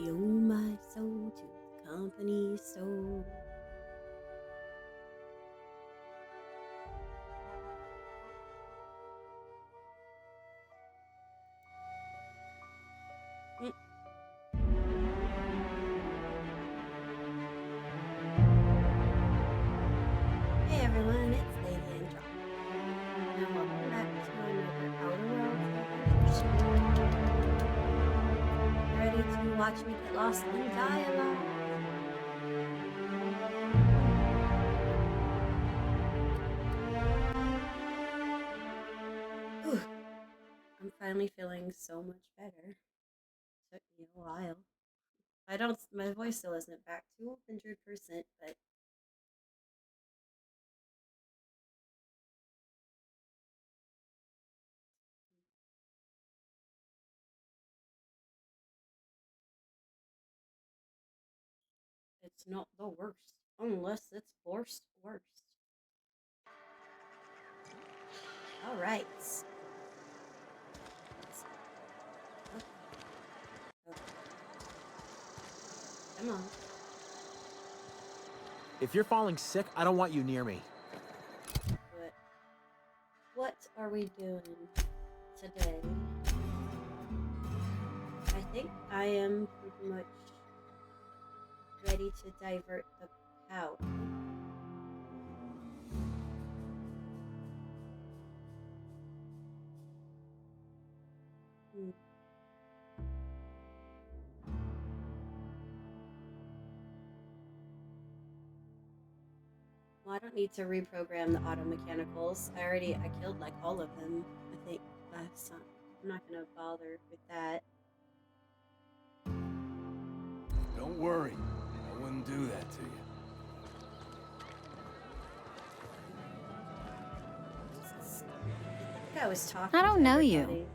owe my soul to the company store. Hey everyone, it's Lady and John. And welcome back to another Outer Worlds. Ready to watch me get lost in dialogue? Ooh, I'm finally feeling so much better. Took me a while. My voice still isn't back to 100%, but it's not the worst, unless it's worst. All right. Okay. Come on. If you're falling sick, I don't want you near me. What are we doing today? I think I am pretty much ready to divert the power. Well, I don't need to reprogram the auto mechanicals. I killed like all of them, I think, last time. I'm not gonna bother with that. Don't worry, I wouldn't do that to you. I think I was talking. I don't know everybody. you.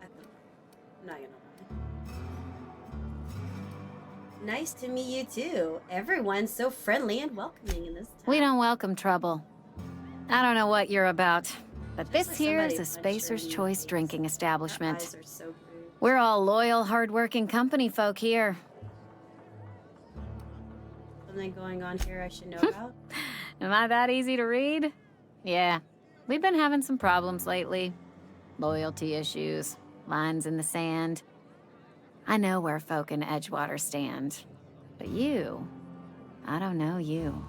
I'm not gonna lie. Nice to meet you too. Everyone's so friendly and welcoming in this town. We don't welcome trouble. I don't know what you're about, but Just this like here somebody is a punched her Spacer's in the Choice face. drinking Her establishment. eyes are so rude. We're all loyal, hard-working company folk here. Something going on here I should know about? Am I that easy to read? Yeah, we've been having some problems lately. Loyalty issues, lines in the sand. I know where folk in Edgewater stand, but you, I don't know you.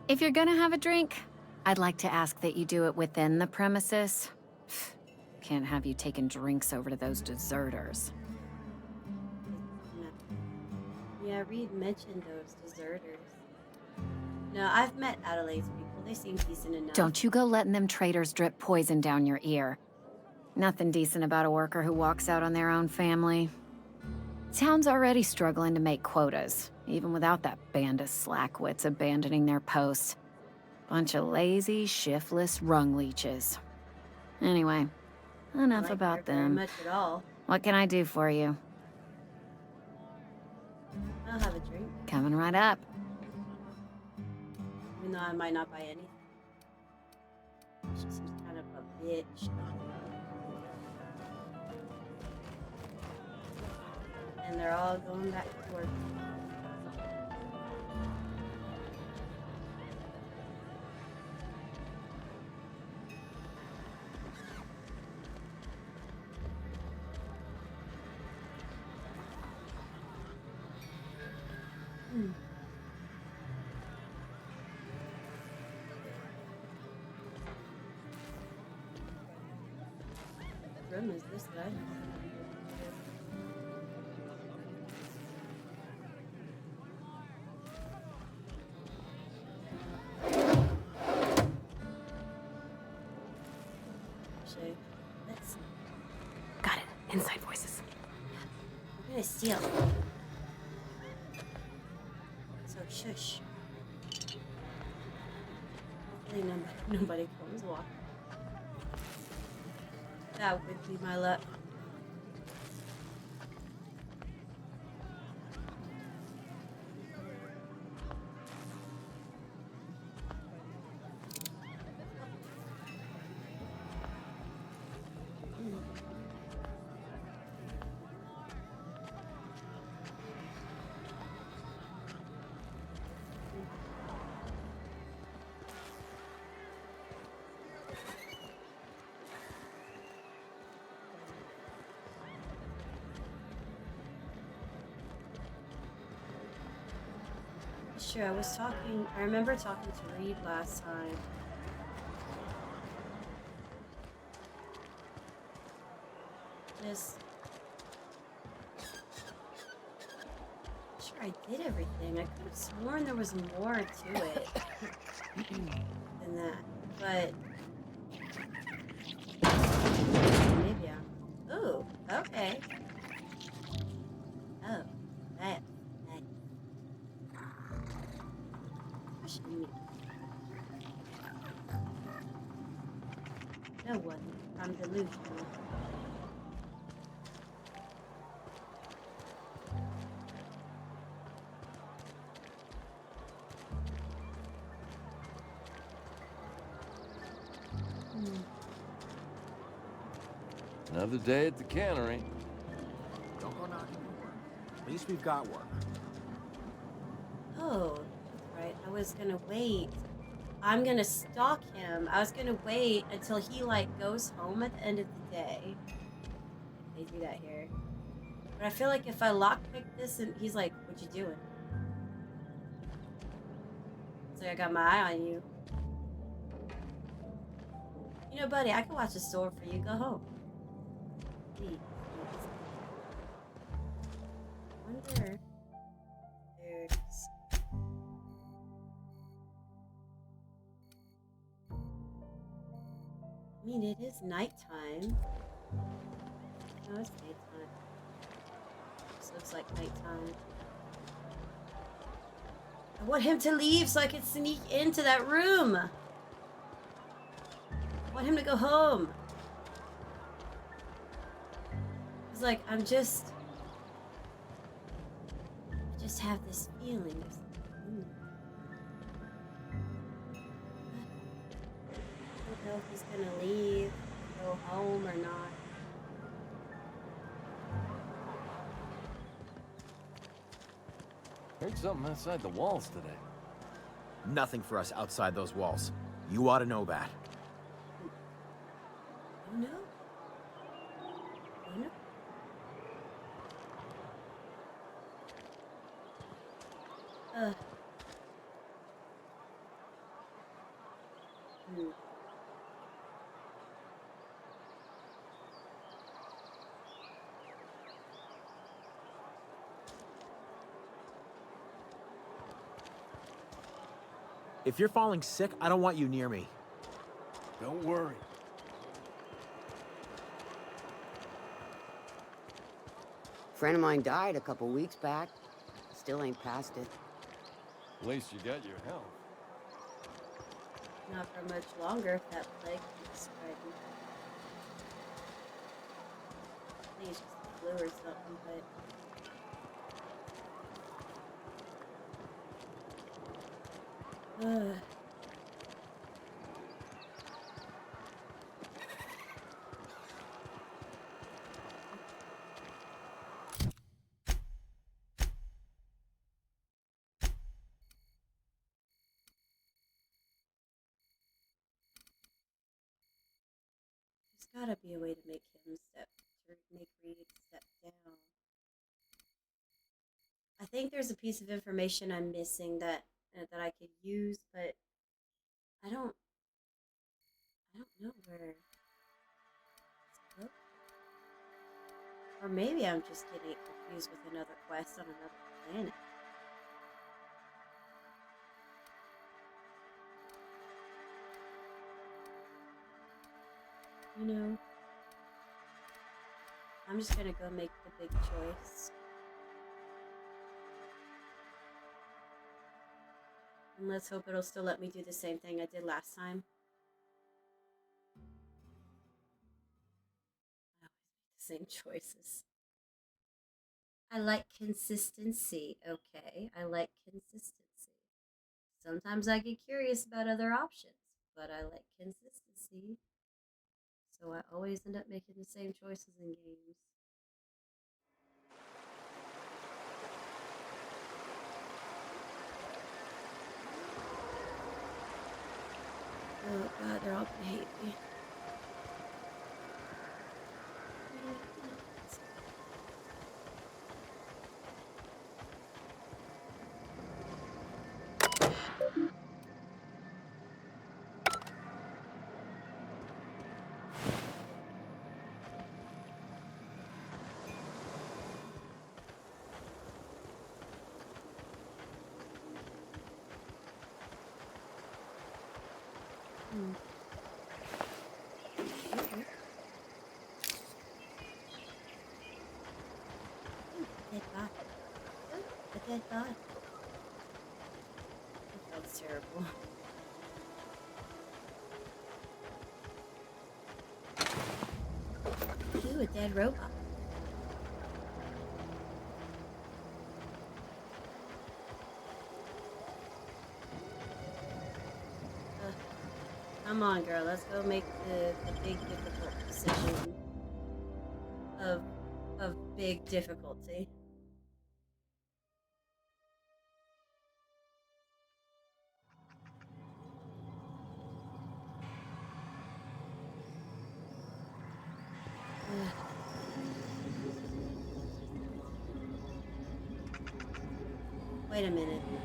If you're gonna have a drink, I'd like to ask that you do it within the premises. Can't have you taking drinks over to those deserters. Yeah, Reed mentioned those deserters. No, I've met Adelaide's people. They seem decent enough. Don't you go letting them traitors drip poison down your ear. Nothing decent about a worker who walks out on their own family. Town's already struggling to make quotas, even without that band of slackwits abandoning their posts. Bunch of lazy, shiftless rung leeches. Anyway, enough like about her very them. much at all. What can I do for you? I'll have a drink. Coming right up. Even though I might not buy anything. She seems kind of a bitch. And they're all going back to work. What room is this guy? Actually, let's. Got it. Inside voices. I'm gonna steal. So shush. Hopefully nobody comes walking. That would be my luck. That's true. I remember talking to Reed last time. Just sure I did everything. I could have sworn there was more to it than that. But maybe I'm. Ooh, okay. Oh, that's nice. Pushing me. No one. I'm delusional. Another day at the cannery. Don't go knocking on work. At least we've got work. Oh, that's right. I was gonna wait. I'm gonna stalk him. I was gonna wait until he like goes home at the end of the day. They do that here. But I feel like if I lockpick this and he's like, "What you doing?" It's like I got my eye on you. You know, buddy, I can watch the store for you. Go home. Please. I wonder. There's. I mean, it is nighttime. No, it's daytime. This looks like nighttime. I want him to leave so I can sneak into that room. I want him to go home. It's like, I just have this feeling. I don't know if he's gonna leave, go home or not. Heard something outside the walls today. Nothing for us outside those walls. You ought to know that. Oh no. Oh no. Hmm. If you're falling sick, I don't want you near me. Don't worry. Friend of mine died a couple weeks back. Still ain't past it. At least you got your health. Not for much longer if that plague keeps spreading. I think it's just the flu or something, but. There's gotta be a way to make Reed step down. I think there's a piece of information I'm missing that I could use, but I don't know where it's located. Or maybe I'm just getting confused with another quest on another planet. You know, I'm just gonna go make the big choice. And let's hope it'll still let me do the same thing I did last time. I always make the same choices. I like consistency, okay? I like consistency. Sometimes I get curious about other options, but I like consistency. So I always end up making the same choices in games. Oh god, they're all gonna hate me. Okay. Ooh, a dead body. Ooh, a dead body. That feels terrible. Ooh, a dead robot. Ugh. Come on, girl. Let's go make the big difficult decision of big difficulty. Ugh. Wait a minute. Okay.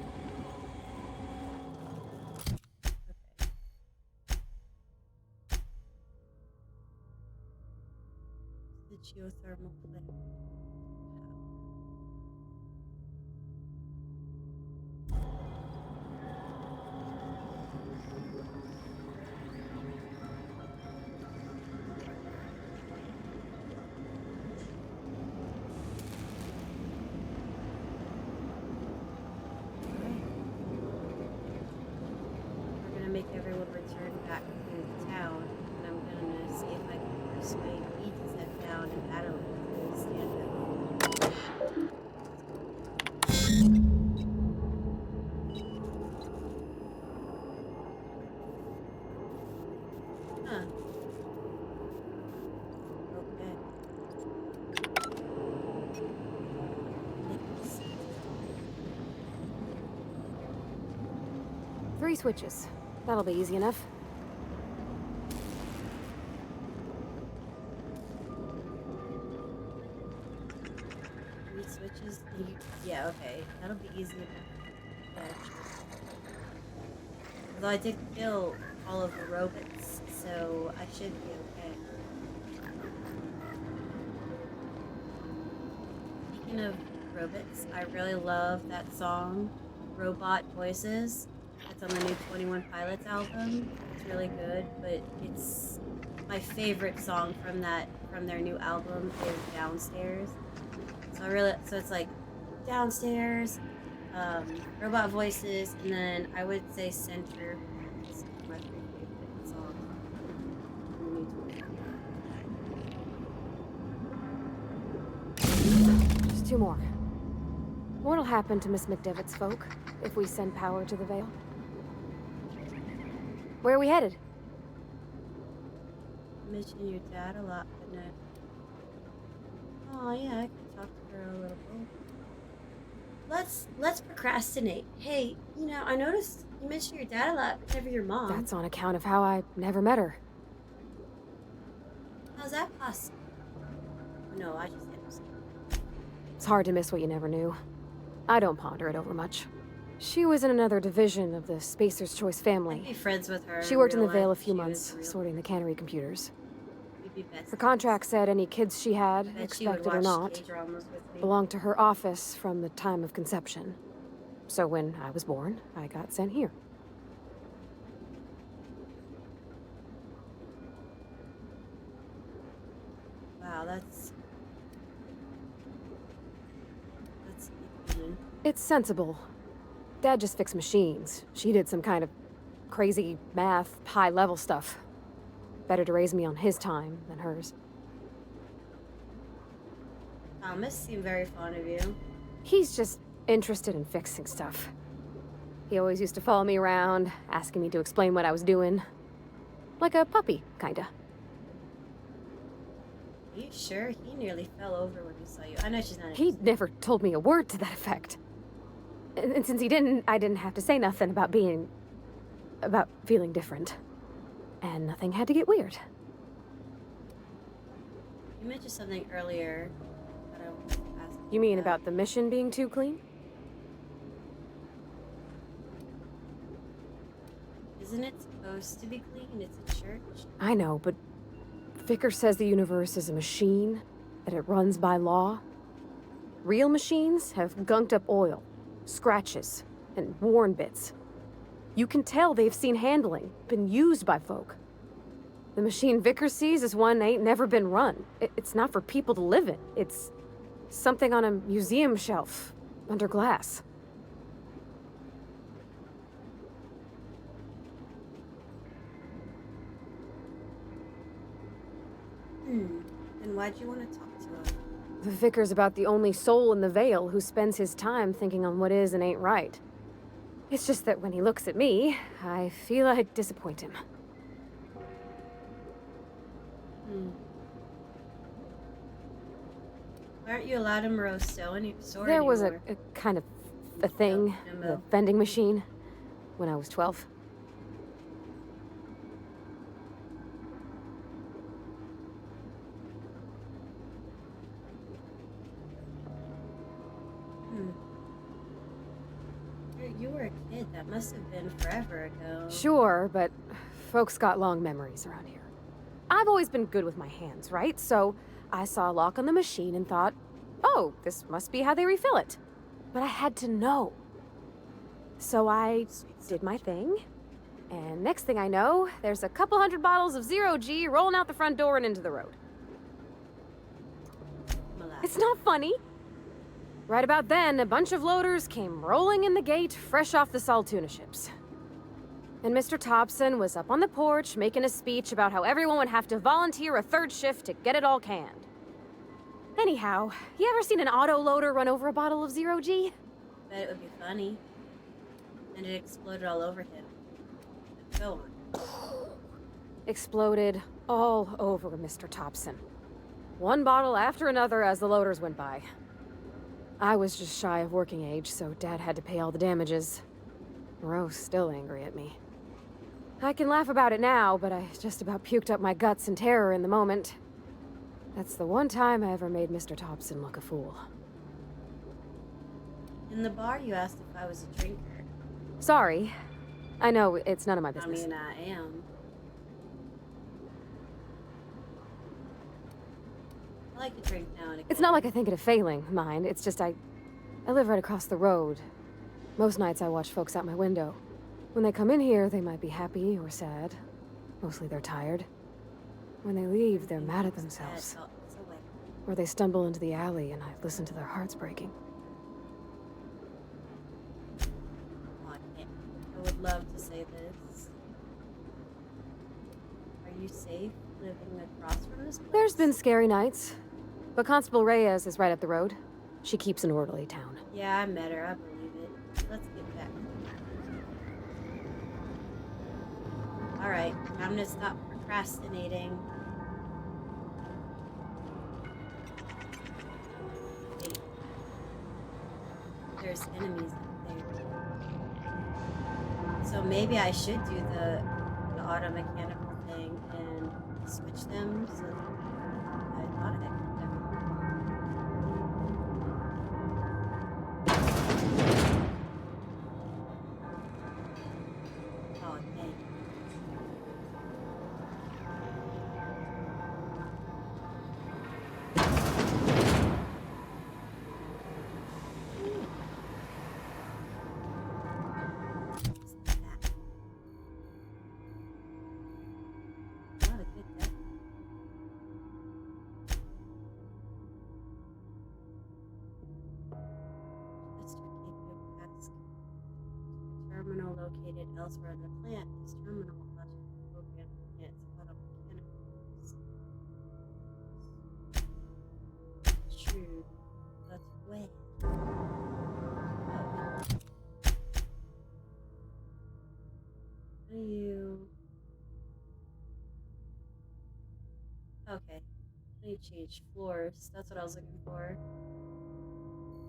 The geothermal plant. We're gonna make everyone return back to town, and I'm gonna see if I can persuade me to step down and battle to stand up. Huh. Okay. Nicholas. 3 switches. That'll be easy enough. Three switches? Yeah, okay. That'll be easy enough. Yeah, sure. Although I did kill all of the robots, so I should be okay. Speaking of robots, I really love that song, Robot Voices. It's on the new 21 Pilots album. It's really good, but it's my favorite song from their new album is Downstairs. So it's like Downstairs, Robot Voices, and then I would say Center. It's my 3 favorite songs from the new 21. Just 2 more. What'll happen to Miss McDevitt's folk if we send power to the Vale? Where are we headed? Mention your dad a lot, couldn't I? Oh yeah, I could talk to her a little bit. Let's procrastinate. Hey, I noticed you mention your dad a lot, but never your mom. That's on account of how I never met her. How's that possible? No, I just understand. It's hard to miss what you never knew. I don't ponder it over much. She was in another division of the Spacer's Choice family. I'd be friends with her. She worked in the real Vale a life. few She months, was real. sorting the cannery computers. We'd be best Her contract friends. said any kids she had, I bet she would expected or watch not, K-dramas with me. belonged to her office from the time of conception. So when I was born, I got sent here. Wow, that's inhuman. It's sensible. Dad just fixed machines. She did some kind of crazy math, high-level stuff. Better to raise me on his time than hers. Thomas seemed very fond of you. He's just interested in fixing stuff. He always used to follow me around, asking me to explain what I was doing. Like a puppy, kinda. Are you sure? He nearly fell over when he saw you. I know she's not He interested. never told me a word to that effect. And since he didn't, I didn't have to say nothing about feeling different. And nothing had to get weird. You mentioned something earlier that I wanted to ask You mean about the mission being too clean? Isn't it supposed to be clean? It's a church. I know, but Vickers says the universe is a machine, that it runs by law. Real machines have gunked up oil, scratches, and worn bits. You can tell they've seen handling, been used by folk. The machine Vickers sees is one ain't never been run. It's not for people to live in. It's something on a museum shelf, under glass. And why'd you want to talk to him? The Vicar's about the only soul in the Vale who spends his time thinking on what is and ain't right. It's just that when he looks at me, I feel I disappoint him. Why aren't you allowed in Moreau's store There was anymore? a kind of a thing, the vending machine, when I was 12. You were a kid. That must have been forever ago. Sure, but folks got long memories around here. I've always been good with my hands, right? So I saw a lock on the machine and thought, oh, this must be how they refill it. But I had to know. So I did my thing, and next thing I know, there's a couple hundred bottles of 0G rolling out the front door and into the road. It's not funny. Right about then, a bunch of loaders came rolling in the gate, fresh off the Saltuna ships. And Mr. Thompson was up on the porch making a speech about how everyone would have to volunteer a third shift to get it all canned. Anyhow, you ever seen an auto loader run over a bottle of 0G? Bet it would be funny. And it exploded all over him. Go on. Exploded all over Mr. Thompson. One bottle after another as the loaders went by. I was just shy of working age, so Dad had to pay all the damages. Moreau's still angry at me. I can laugh about it now, but I just about puked up my guts in terror in the moment. That's the one time I ever made Mr. Thompson look a fool. In the bar, you asked if I was a drinker. Sorry. I know, it's none of my business. I mean, I am. I like to drink now and again. It's not like I think it a failing, mind. It's just I live right across the road. Most nights I watch folks out my window. When they come in here, they might be happy or sad. Mostly they're tired. When they leave, they're mad at themselves. It's a way. Or they stumble into the alley and I listen to their hearts breaking. I would love to say this. Are you safe living across from this place? There's been scary nights. But Constable Reyes is right up the road. She keeps an orderly town. Yeah, I met her. I believe it. Let's get back. Alright, I'm gonna stop procrastinating. Wait. There's enemies up there. So maybe I should do the auto mechanical thing and switch them so I thought I could. Oh, dang. Not a good death. Mr. Cape Pask. Terminal located elsewhere in the plant. This terminal allows you to program the plant's auto mechanicals. True, but when? How do you? Okay, I need to change floors. That's what I was looking for.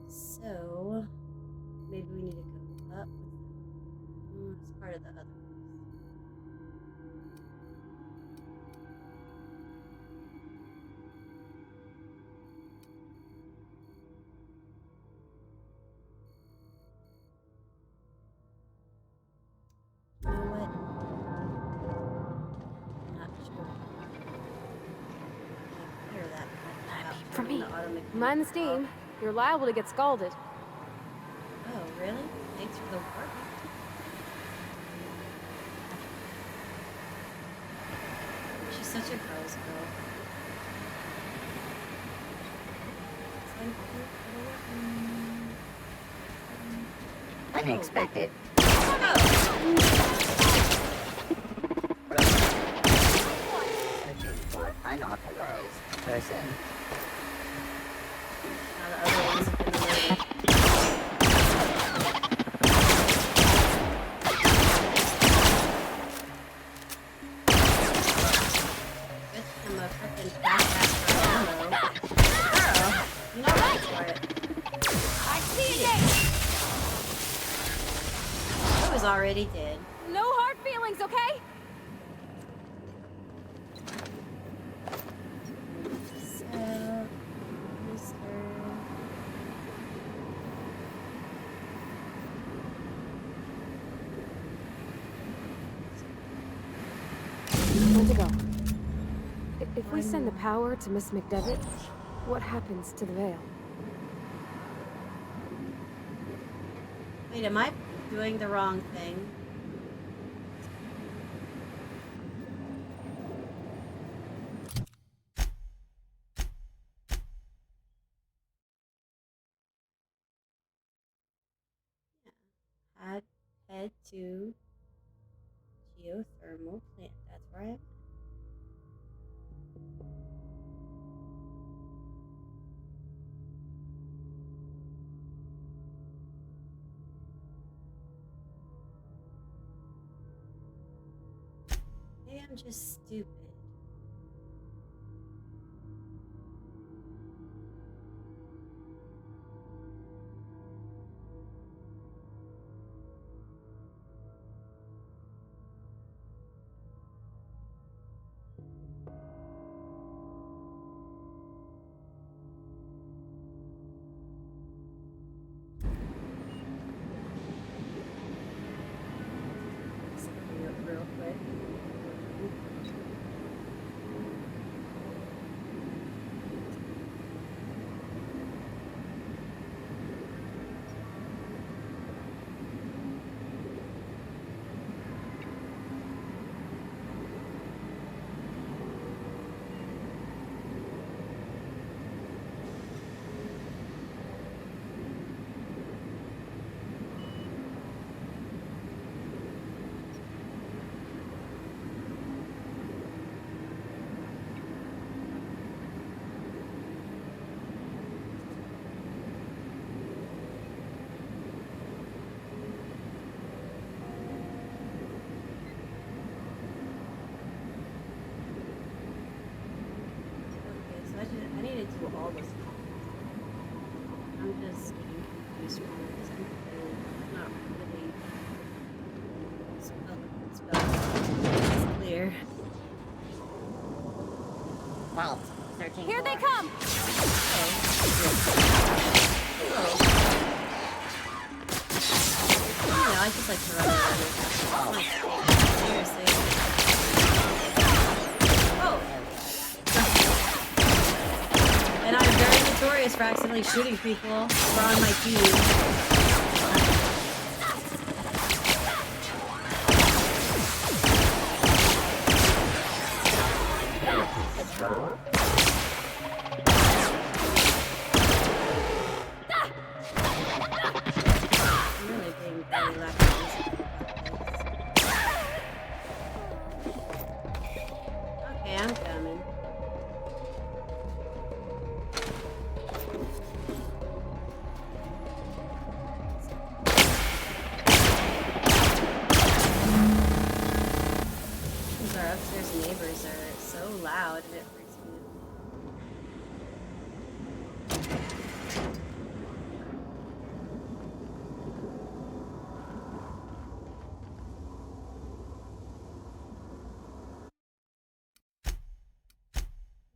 So maybe we need to go up. It's part of the other. You know what? I'm not sure. I clear that. For me. The auto mechanical Mind the off. steam. You're liable to get scalded. Oh, really? Thanks for the work. she's such a girl's girl. Unexpected. Searching for unauthorized person. Now the other ones have been alerted. Good from a frickin' backpack for ammo. Girl, you know what for it. I see it! I was already dead. No hard feelings, okay? So, Mr. Where'd it go? If we send the power to Miss McDevitt, what happens to the veil? Wait, am I doing the wrong thing? Yeah. Head to geothermal plant. That's where I am. Maybe I'm just stupid. Just looking up real quick. Okay, so I need to do all this. I'm just getting confused from this. I'm not really spelled. It's clear. Vault. Searching Here for... they come! I just like to run around. Seriously. Oh! And I'm very notorious for accidentally shooting people who are on my team. I'm really being very lackadaisical about this. Okay, I'm coming. Because our upstairs neighbors are so loud and it freaks me out.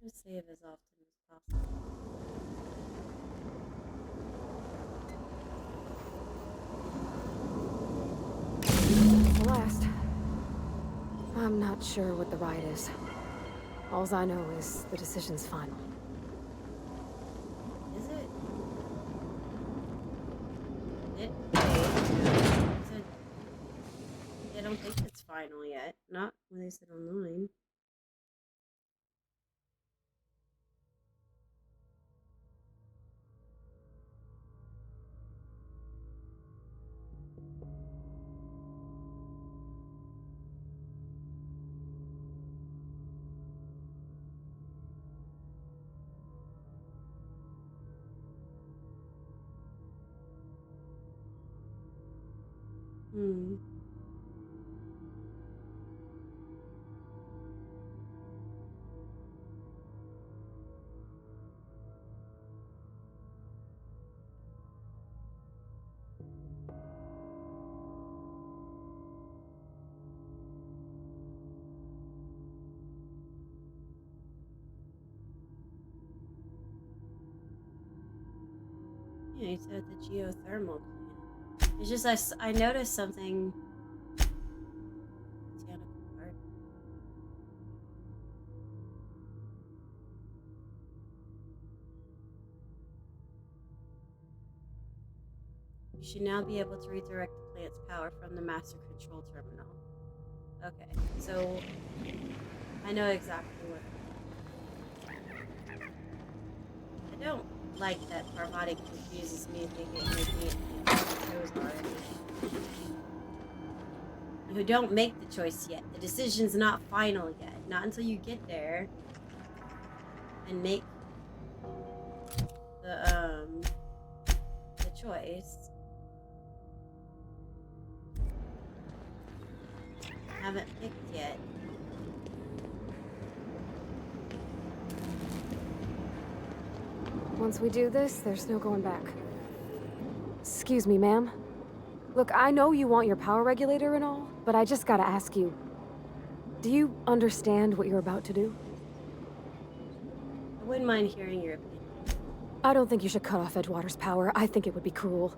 Just save as often as possible. The last. I'm not sure what the right is. Alls I know is the decision's final. Is it? Is it? I don't think it's final yet. Not when they said online. Hmm. Yeah, you said the geothermal plant. It's just I noticed something. Botanical garden. You should now be able to redirect the plant's power from the master control terminal. Okay, so I know exactly what. I don't like that Parvati confuses me thinking making it chose already. You don't make the choice yet. The decision's not final yet. Not until you get there and make the choice. Haven't picked yet. Once we do this, there's no going back. Excuse me, ma'am. Look, I know you want your power regulator and all, but I just gotta ask you. Do you understand what you're about to do? I wouldn't mind hearing your opinion. I don't think you should cut off Edgewater's power. I think it would be cruel.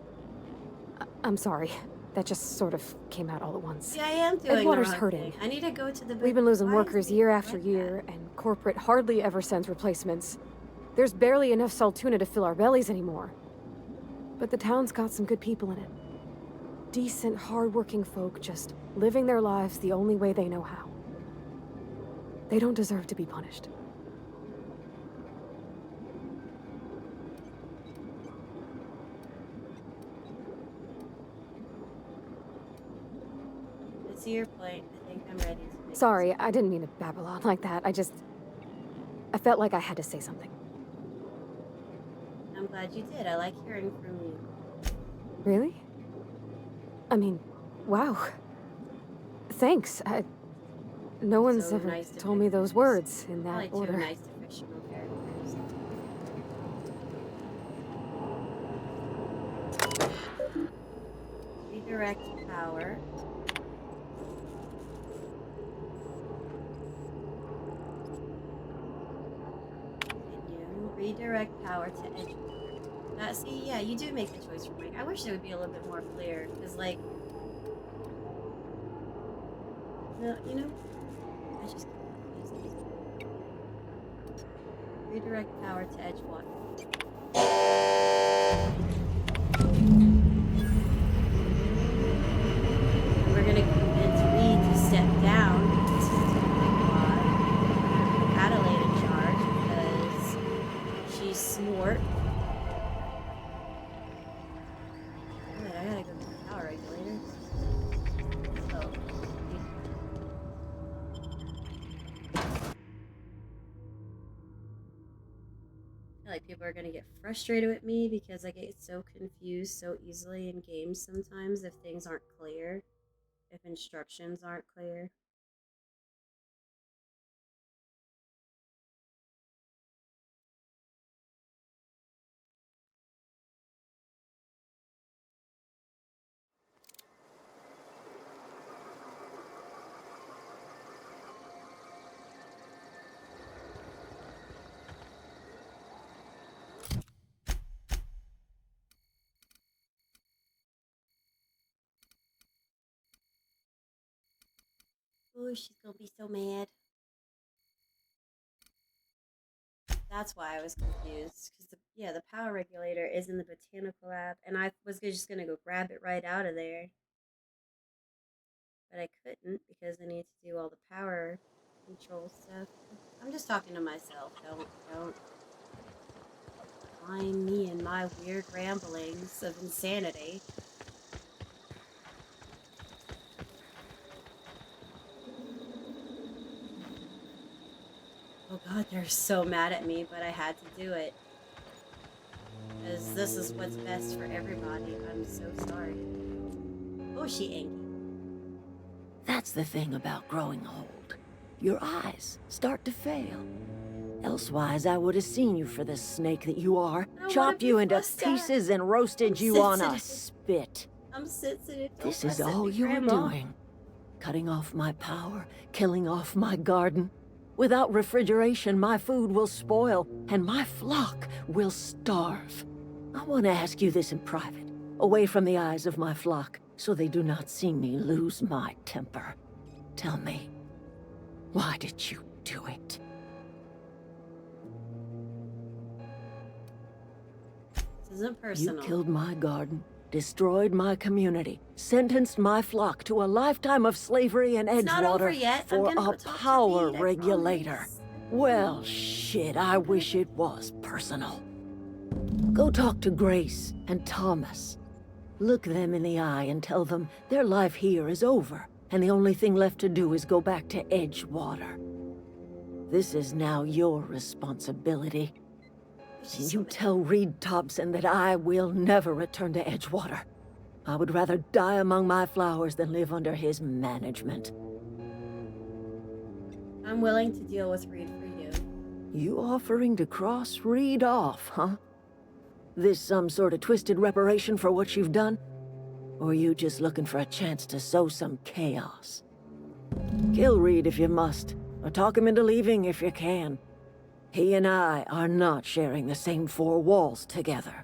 I'm sorry. That just sort of came out all at once. Yeah, I am doing Edgewater's the wrong hurting. thing. I need to go to the. We've been losing Why is workers it year after like year, that? and corporate hardly ever sends replacements. There's barely enough Saltuna to fill our bellies anymore. But the town's got some good people in it. Decent, hard-working folk just living their lives the only way they know how. They don't deserve to be punished. I see your point. I think I'm ready to make. Sorry, I didn't mean to babble on like that. I felt like I had to say something. I'm glad you did. I like hearing from you. Really? I mean, wow. Thanks. No one's So ever nice to told me pick those words in that Probably order. too nice to fictional characters. Redirect power. Continue. Redirect power to Edgewater. See, yeah, you do make the choice for Mike. I wish it would be a little bit more clear, because, like, no, you know, I just get confused. Redirect power to Edgewater. We're gonna convince Reed to step down because he's a big bot. We're gonna put Adelaide in charge because she's smart. Alright, I gotta go get the power regulator. So, I feel like people are gonna get frustrated with me because I get so confused so easily in games sometimes if things aren't clear, if instructions aren't clear. Oh, she's gonna be so mad. That's why I was confused. Because the power regulator is in the botanical lab, and I was just gonna go grab it right out of there, but I couldn't because I need to do all the power control stuff. I'm just talking to myself. Don't mind me and my weird ramblings of insanity. Oh God, they're so mad at me, but I had to do it. Because this is what's best for everybody. I'm so sorry. Oh, she angry. That's the thing about growing old. Your eyes start to fail. Elsewise, I would have seen you for the snake that you are, I wanna chopped be you into fussed at. pieces and roasted I'm you on a sensitive. spit. I'm sensitive. Don't This is fuss at all me, you were Grandma. doing. Cutting off my power, killing off my garden. Without refrigeration, my food will spoil, and my flock will starve. I want to ask you this in private, away from the eyes of my flock, so they do not see me lose my temper. Tell me, why did you do it? This isn't personal. You killed my garden, destroyed my community, sentenced my flock to a lifetime of slavery in It's not over Edgewater yet. I'm for gonna a go talk to power Reed, I regulator. promise. Well, shit, I wish it was personal. Go talk to Grace and Thomas. Look them in the eye and tell them their life here is over, and the only thing left to do is go back to Edgewater. This is now your responsibility. She's You so tell Reed Thompson that I will never return to Edgewater. I would rather die among my flowers than live under his management. I'm willing to deal with Reed for you. You offering to cross Reed off, huh? This some sort of twisted reparation for what you've done? Or you just looking for a chance to sow some chaos? Kill Reed if you must, or talk him into leaving if you can. He and I are not sharing the same four walls together.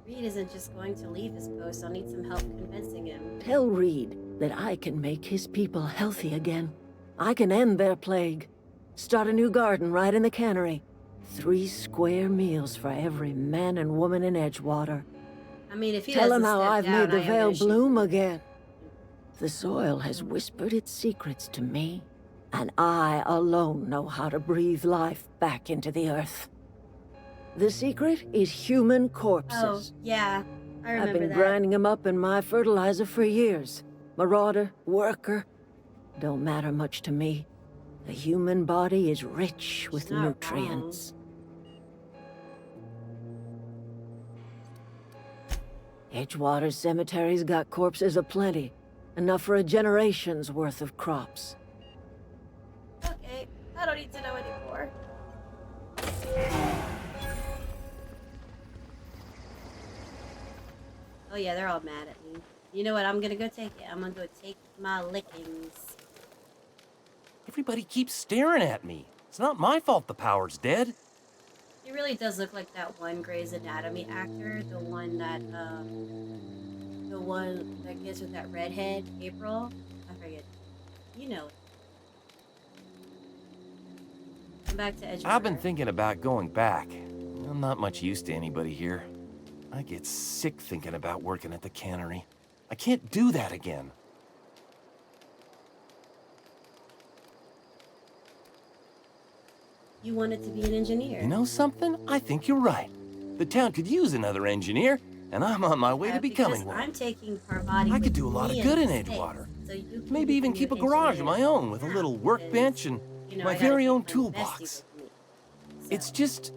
Reed isn't just going to leave his post. I'll need some help convincing him. Tell Reed that I can make his people healthy again. I can end their plague. Start a new garden right in the cannery. 3 square meals for every man and woman in Edgewater. I mean, if he Tell doesn't him how step I've down, made the I am veil gonna shoot bloom him. again. The soil has whispered its secrets to me, and I alone know how to breathe life back into the earth. The secret is human Oh, corpses. yeah. I I've remember been that. grinding them up in my fertilizer for years. Marauder, worker, don't matter much to me. The human body is rich with She's not nutrients. Edgewater Cemetery's got corpses aplenty. Enough for a generation's worth of crops. Okay, I don't need to know anymore. Oh yeah, they're all mad at me. You know what? I'm gonna go take it. I'm gonna go take my lickings. Everybody keeps staring at me. It's not my fault the power's dead. He really does look like that one Grey's Anatomy actor, the one that gets with that redhead, April. I forget. You know it. Come back to Edgewater. I've been thinking about going back. I'm not much use to anybody here. I get sick thinking about working at the cannery. I can't do that again. You wanted to be an engineer. You know something? I think you're right. The town could use another engineer, and I'm on my way to becoming because one. I'm taking Parvati I could with do a lot me of good in the States, Edgewater. so you can Maybe even become keep a your garage of engineer my own with a now, little because, workbench and you know, my I gotta very keep own my bestie toolbox. with me. It's So, just...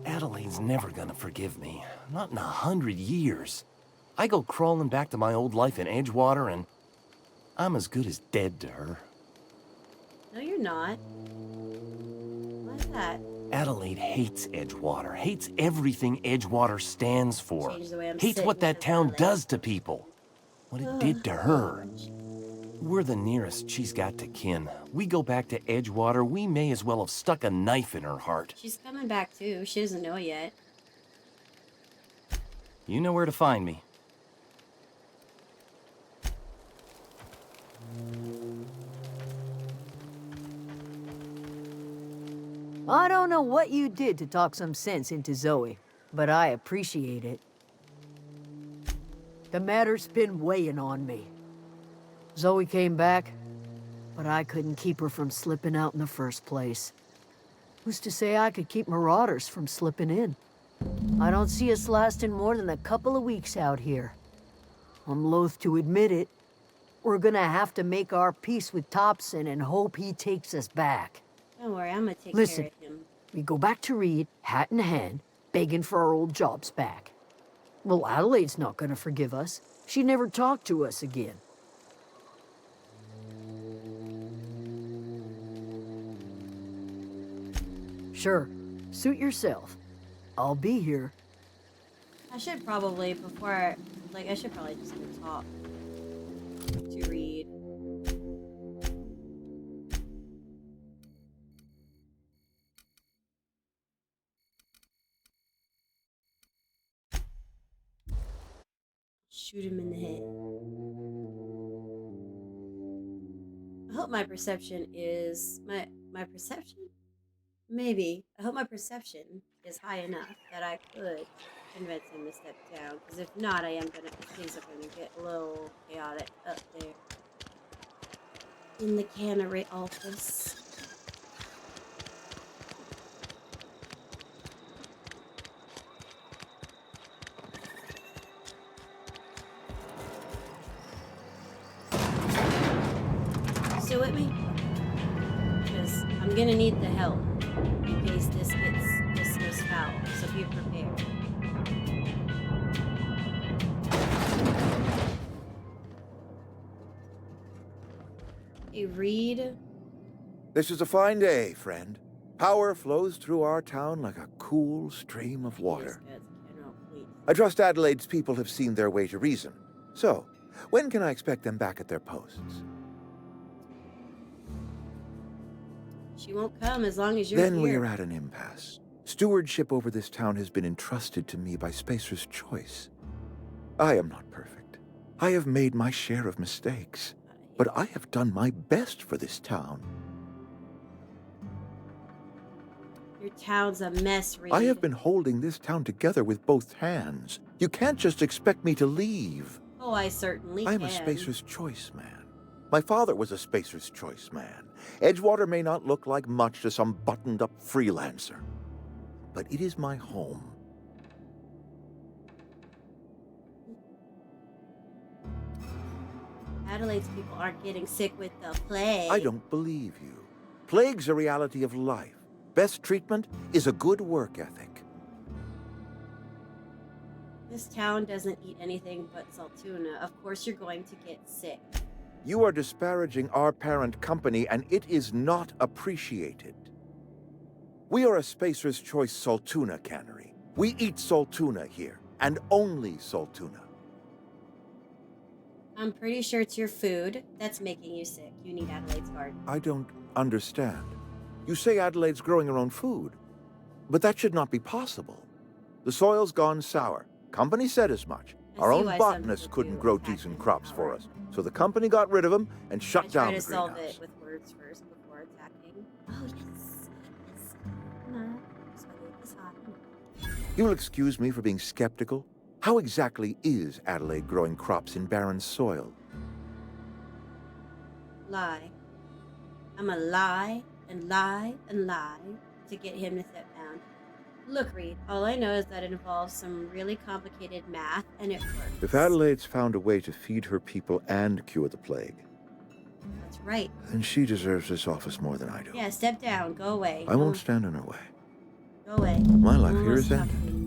Adelaide's never gonna forgive me. Not in 100 years. I go crawling back to my old life in Edgewater, and I'm as good as dead to her. no, you're not. Why's that? Adelaide hates Edgewater, hates everything Edgewater stands for. Change the way I'm Hates sitting what that with town my does legs. to people. What it did to her. We're the nearest she's got to kin. We go back to Edgewater, we may as well have stuck a knife in her heart. She's coming back too. She doesn't know yet. You know where to find me. I don't know what you did to talk some sense into Zoe, but I appreciate it. The matter's been weighing on me. Zoe came back, but I couldn't keep her from slipping out in the first place. Who's to say I could keep marauders from slipping in? I don't see us lasting more than a couple of weeks out here. I'm loath to admit it. We're gonna have to make our peace with Thompson and hope he takes us back. Don't worry, I'm gonna take Listen. care of him. We go back to Reed, hat in hand, begging for our old jobs back. Well, Adelaide's not gonna forgive us. She never talked to us again. Sure, suit yourself. I'll be here. I should probably, I should probably just go talk to Reed. Shoot him in the head. I hope my perception is my perception? Maybe. I hope my perception is high enough that I could convince him to step down. Because if not, things are gonna get a little chaotic up there in the cannery office. Still with me? Because I'm gonna need the help in case this goes foul. So be prepared. Hey, Reed. This is a fine day, friend. Power flows through our town like a cool stream of water. I trust Adelaide's people have seen their way to reason. So, when can I expect them back at their posts? She won't come as long as you're here. Then we are at an impasse. Stewardship over this town has been entrusted to me by Spacer's choice. I am not perfect. I have made my share of mistakes. But I have done my best for this town. Your town's a mess, Reed. I have been holding this town together with both hands. You can't just expect me to leave. Oh, I certainly can. I'm a Spacer's Choice man. My father was a Spacer's Choice man. Edgewater may not look like much to some buttoned-up freelancer, but it is my home. Adelaide's people aren't getting sick with the plague. I don't believe you. Plague's a reality of life. Best treatment is a good work ethic. This town doesn't eat anything but saltuna. Of course you're going to get sick. You are disparaging our parent company, and it is not appreciated. We are a Spacer's Choice Saltuna cannery. We eat saltuna here, and only saltuna. I'm pretty sure it's your food that's making you sick. You need Adelaide's garden. I don't understand. You say Adelaide's growing her own food, but that should not be possible. The soil's gone sour. Company said as much. Our own botanists couldn't grow decent crops for us, so the company got rid of them and shut down the greenhouse. Try to solve it with words first before attacking. Oh, yes. No, it's hot. You'll excuse me for being skeptical. How exactly is Adelaide growing crops in barren soil? Lie. I'm a lie and lie and lie to get him to step down. Look, Reed, all I know is that it involves some really complicated math, and it works. If Adelaide's found a way to feed her people and cure the plague, that's right, then she deserves this office more than I do. Yeah, step down. Go away. I won't stand in her way. Go away. My life here is ended.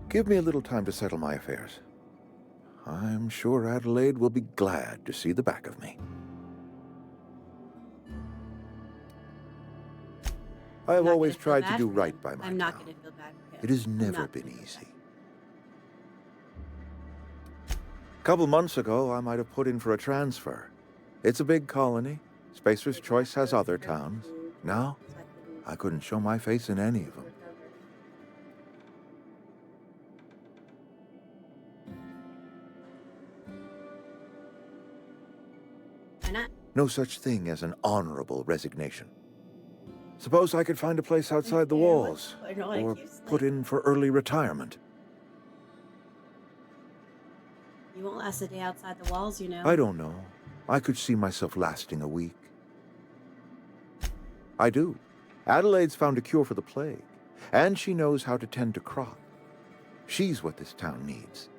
Give me a little time to settle my affairs. I'm sure Adelaide will be glad to see the back of me. I have always tried to do right by my town. I'm not going to feel bad for him. It has never been easy. A couple months ago, I might have put in for a transfer. It's a big colony. Spacer's Choice has other towns. Now, I couldn't show my face in any of them. Why not? No such thing as an honorable resignation. Suppose I could find a place outside the walls, or put in for early retirement. You won't last a day outside the walls, you know. I don't know. I could see myself lasting a week. I do. Adelaide's found a cure for the plague, and she knows how to tend to crop. She's what this town needs.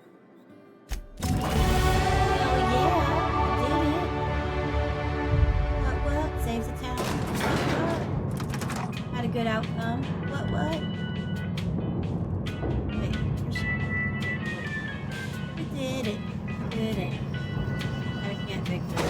Saves the town. Had a good outcome. What? Wait, good at. I can't make the.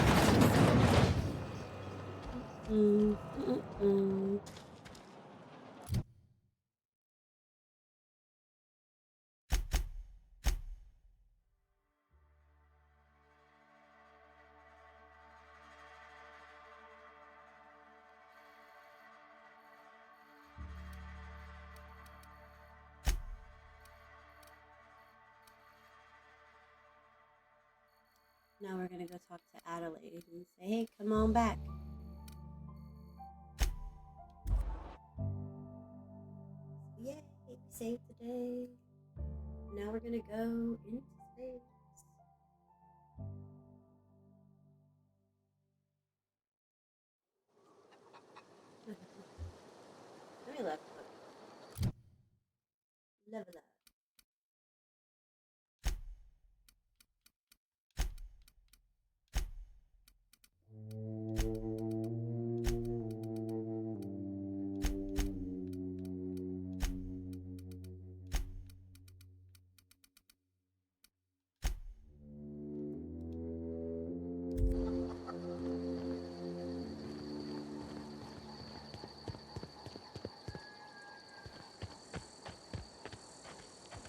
Now we're gonna go talk to Adelaide and say, hey, come on back. Yay, we saved the day. Now we're gonna go into space. Let me level up. Level up.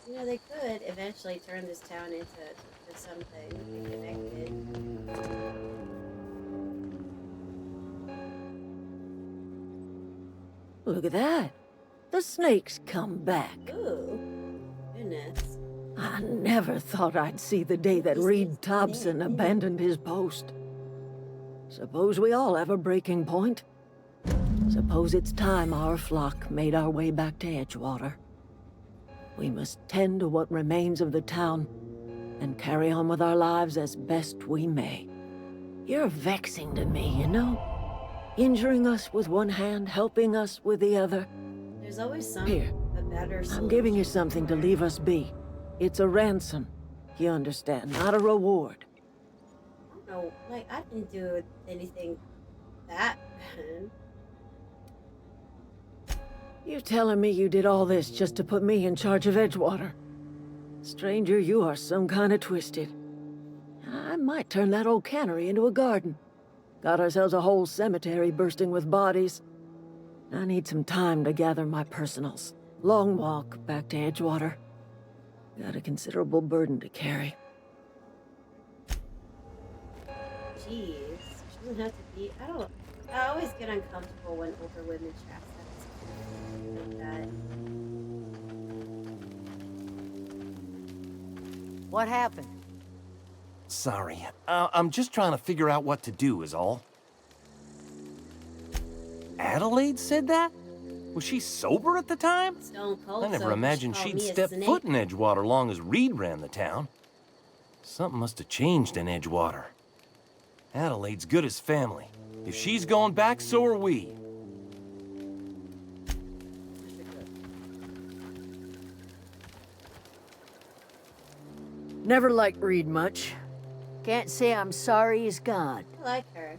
You know, they could eventually turn this town into something connected. Look at that. The snake's come back. Ooh, goodness. I never thought I'd see the day that Reed Thompson abandoned his post. Suppose we all have a breaking point. Suppose it's time our flock made our way back to Edgewater. We must tend to what remains of the town and carry on with our lives as best we may. You're vexing to me, you know? Injuring us with one hand, helping us with the other. There's always some Here, a better solution. I'm giving you something to leave us be. It's a ransom, you understand, not a reward. I don't know, like, I didn't do anything that bad. You telling me you did all this just to put me in charge of Edgewater? Stranger, you are some kind of twisted. I might turn that old cannery into a garden. Got ourselves a whole cemetery bursting with bodies. I need some time to gather my personals. Long walk back to Edgewater. Got a considerable burden to carry. Jeez, she doesn't have to be. I always get uncomfortable when older women chastise like that. What happened? Sorry. I'm just trying to figure out what to do, is all. Adelaide said that? Was she sober at the time? Stone cold. I never sober. imagined She called she'd me a step snake. foot in Edgewater long as Reed ran the town. Something must have changed in Edgewater. Adelaide's good as family. If she's going back, so are we. Never liked Reed much. Can't say I'm sorry he's gone. I like her.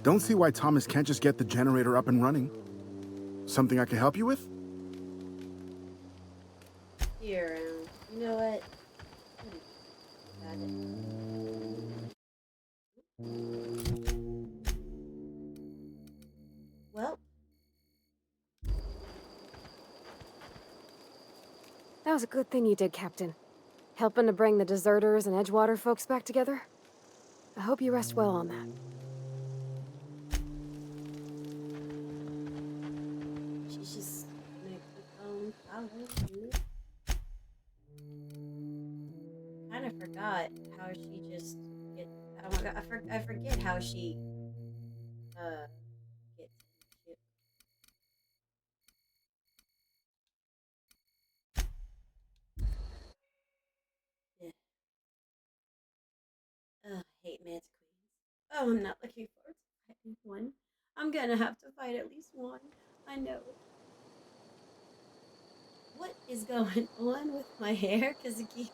Don't see why Thomas can't just get the generator up and running. Something I can help you with? Here, you know what? Well, That was a good thing you did, Captain. Helping to bring the deserters and Edgewater folks back together. I hope you rest well on that. she's just gonna keep on following. Kind of forgot how she just get. Oh my god, I forget how she gets. Yeah. Ugh, hate man's queens. Oh, I'm not looking forward to fighting one. I'm gonna have to fight at least one. I know. What is going on with my hair? Because it keeps.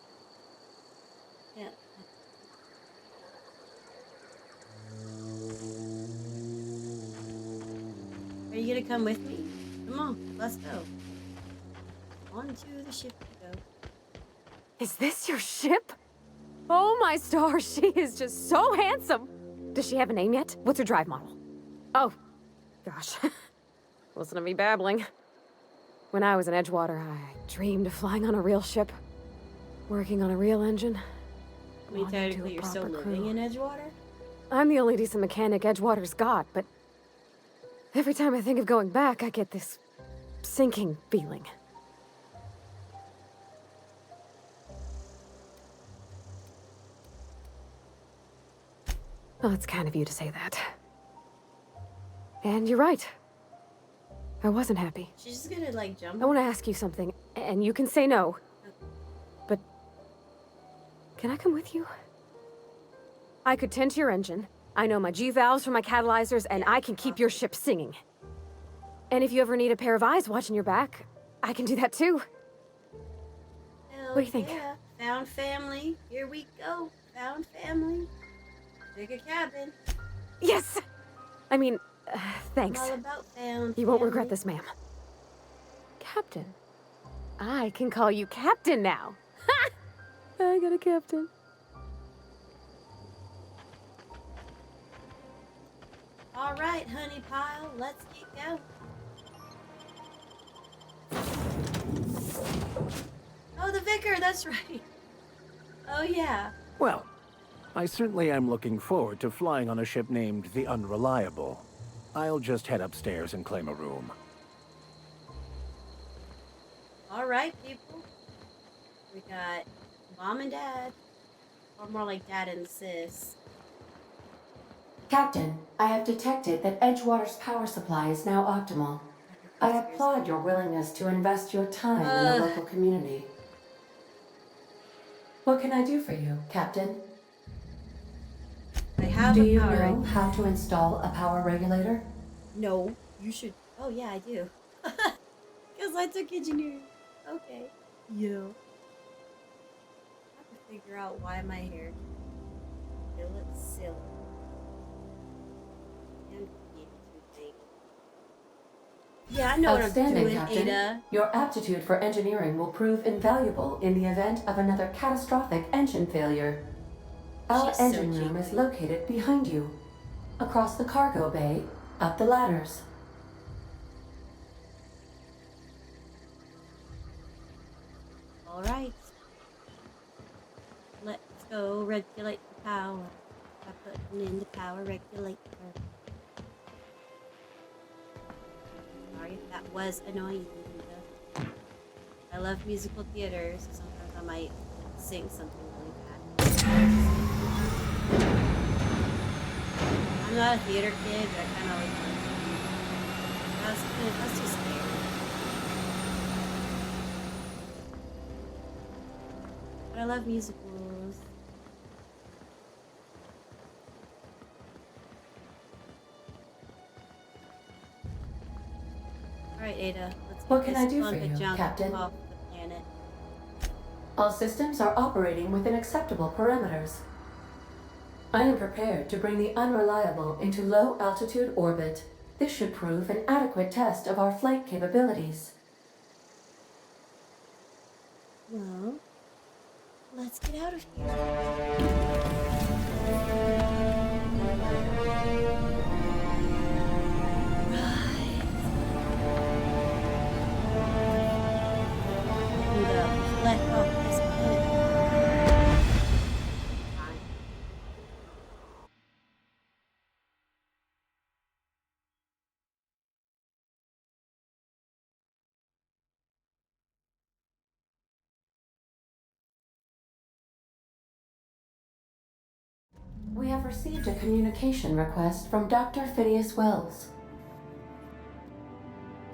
Yeah. Are you gonna come with me? Come on, let's go. Onto the ship we go. Is this your ship? Oh my stars, she is just so handsome. Does she have a name yet? What's her drive model? Oh, gosh. Listen to me babbling. When I was in Edgewater, I dreamed of flying on a real ship, working on a real engine. I mean, technically, you're still living in Edgewater? I'm the only decent mechanic Edgewater's got, but every time I think of going back, I get this sinking feeling. Well, it's kind of you to say that. And you're right. I wasn't happy. She's just gonna, like, jump. I want to ask you something, and you can say no. But can I come with you? I could tend to your engine. I know my G-valves for my catalyzers, and I can keep your ship singing. And if you ever need a pair of eyes watching your back, I can do that too. Hell What do you think? Yeah. Found family. Here we go. Found family. Pick a cabin. Yes! I mean, thanks. I'm all about found You won't family. regret this, ma'am. Captain. I can call you Captain now. Ha! I got a captain. All right, honey pile, let's get going. Oh, the vicar, that's right. Oh, yeah. Well, I certainly am looking forward to flying on a ship named the Unreliable. I'll just head upstairs and claim a room. All right, people. We got mom and dad, or more like dad and sis. Captain, I have detected that Edgewater's power supply is now optimal. I applaud your willingness to invest your time in the local community. What can I do for you, Captain? I have Do a you power know how to install a power regulator? No, you should. Oh, yeah, I do. Because I took engineering. Okay. Yeah. I have to figure out why my hair it looks silly. And yeah, I know what I'm Outstanding, doing, Captain. Ada. Your aptitude for engineering will prove invaluable in the event of another catastrophic engine failure. Our She's so engine room is located behind you, across the cargo bay, up the ladders. All right. Let's go regulate the power by putting in the power regulator. Sorry if that was annoying. I love musical theater, so sometimes I might sing something really bad. I'm not a theater kid, but I kind of like it. That's too scary. But I love musicals. Alright, Ada, let's get What can I this do for lump of you, junk Captain? off the planet. All systems are operating within acceptable parameters. I am prepared to bring the Unreliable into low-altitude orbit. This should prove an adequate test of our flight capabilities. Well, let's get out of here. Let off this planet. Fine. We have received a communication request from Dr. Phineas Wells.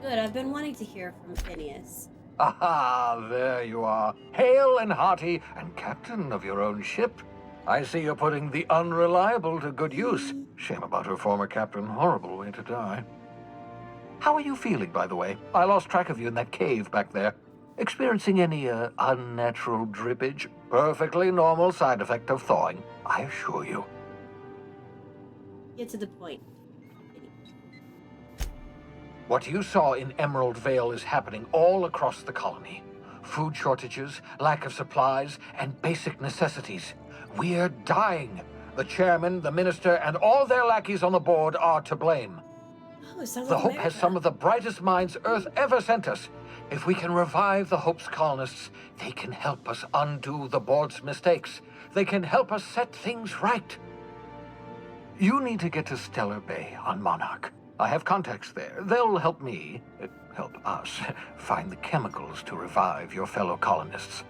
Good, I've been wanting to hear from Phineas. Aha, there you are. Hale and hearty, and captain of your own ship. I see you're putting the Unreliable to good use. Shame about her former captain. Horrible way to die. How are you feeling, by the way? I lost track of you in that cave back there. Experiencing any, unnatural drippage? Perfectly normal side effect of thawing, I assure you. Get to the point. What you saw in Emerald Vale is happening all across the colony. Food shortages, lack of supplies, and basic necessities. We're dying. The chairman, the minister, and all their lackeys on the board are to blame. Oh, sounds The like Hope has some of the brightest minds Earth ever sent us. If we can revive the Hope's colonists, they can help us undo the board's mistakes. They can help us set things right. You need to get to Stellar Bay on Monarch. I have contacts there. They'll help me, help us, find the chemicals to revive your fellow colonists.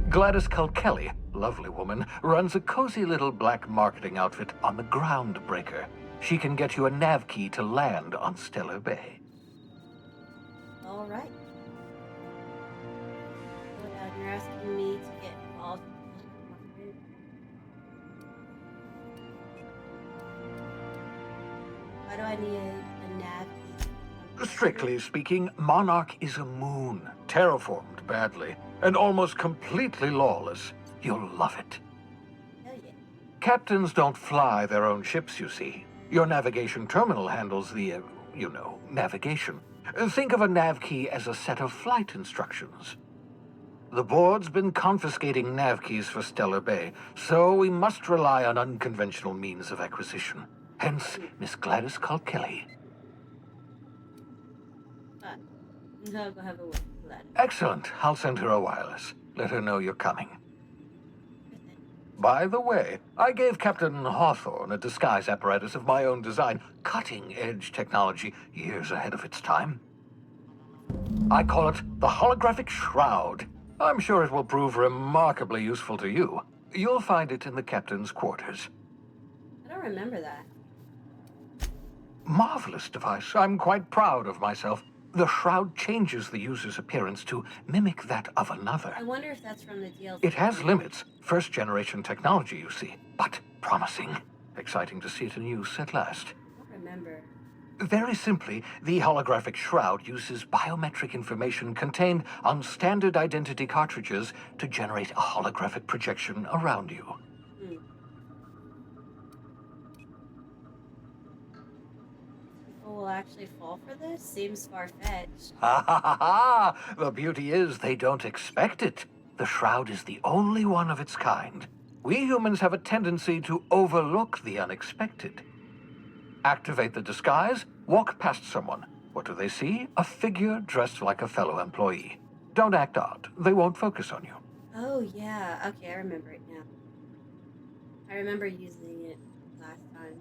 Gladys Kelly, lovely woman, runs a cozy little black marketing outfit on the Groundbreaker. She can get you a nav key to land on Stellar Bay. All right. So now you're asking me to get involved. Why do I need a nav key? Strictly speaking, Monarch is a moon, terraformed badly, and almost completely lawless. You'll love it. Hell yeah. Captains don't fly their own ships, you see. Your navigation terminal handles the, navigation. Think of a nav key as a set of flight instructions. The board's been confiscating nav keys for Stellar Bay, so we must rely on unconventional means of acquisition. Hence, Miss Gladys Kelly. I'll go have a word with Gladys. Excellent. I'll send her a wireless. Let her know you're coming. By the way, I gave Captain Hawthorne a disguise apparatus of my own design, cutting-edge technology years ahead of its time. I call it the Holographic Shroud. I'm sure it will prove remarkably useful to you. You'll find it in the captain's quarters. I don't remember that. Marvelous device. I'm quite proud of myself. The shroud changes the user's appearance to mimic that of another. I wonder if that's from the DLC. It has limits. First-generation technology, you see, but promising. Exciting to see it in use at last. I don't remember. Very simply, the holographic shroud uses biometric information contained on standard identity cartridges to generate a holographic projection around you. People will actually fall for this? Seems far-fetched. Ha ha ha ha! The beauty is they don't expect it. The shroud is the only one of its kind. We humans have a tendency to overlook the unexpected. Activate the disguise, walk past someone. What do they see? A figure dressed like a fellow employee. Don't act odd. They won't focus on you. Oh, yeah. Okay, I remember it now. I remember using it last time.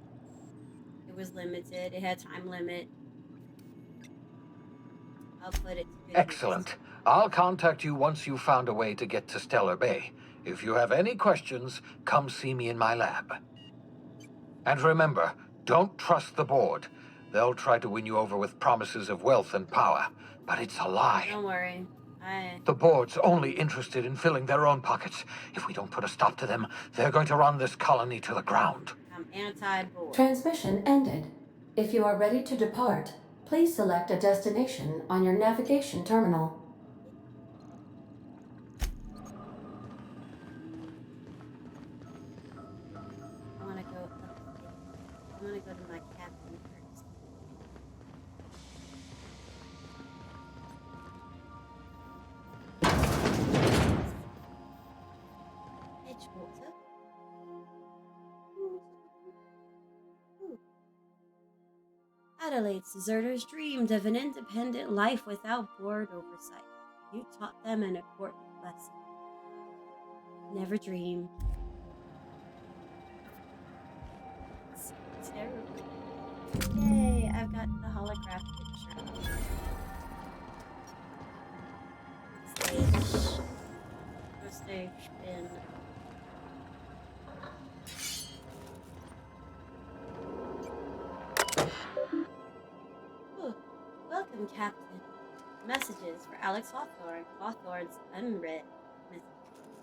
It was limited. It had time limit. I'll put it to good Excellent. use. I'll contact you once you've found a way to get to Stellar Bay. If you have any questions, come see me in my lab. And remember, don't trust the board. They'll try to win you over with promises of wealth and power, but it's a lie. Don't worry. The board's only interested in filling their own pockets. If we don't put a stop to them, they're going to run this colony to the ground. I'm anti-board. Transmission ended. If you are ready to depart, please select a destination on your navigation terminal. I want to go. I want to go to my captain first. Edgewater. Ooh. Adelaide's deserters dreamed of an independent life without board oversight. You taught them an important lesson. Never dream. It's terrible. Yay, I've got the holographic picture. Stage. Go stage spin. Ooh, welcome, Captain. Messages for Alex Hawthorne. Hawthorne's unread messages.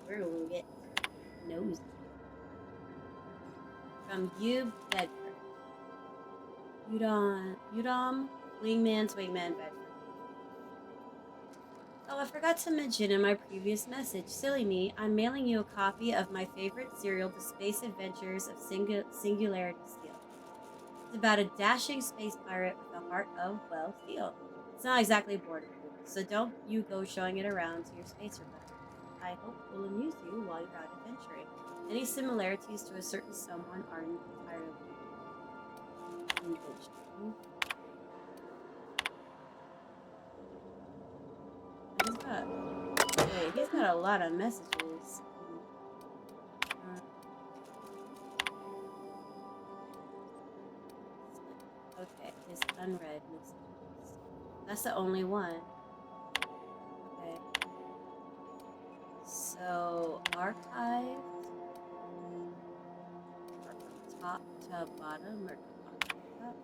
We're gonna get nosy. From you, Bedford. Udom, Wingman's Wingman Bedford. Oh, I forgot to mention in my previous message, silly me, I'm mailing you a copy of my favorite serial, The Space Adventures of Singularity Steel. It's about a dashing space pirate with a heart of, well, steel. It's not exactly board approved, so don't you go showing it around to your spacer buddies. I hope it will amuse you while you're out adventuring. Any similarities to a certain someone are entirely intentional. He's got a lot of messages. Okay, his unread messages. That's the only one. Okay. So, archived. Or from top to bottom, or top to top.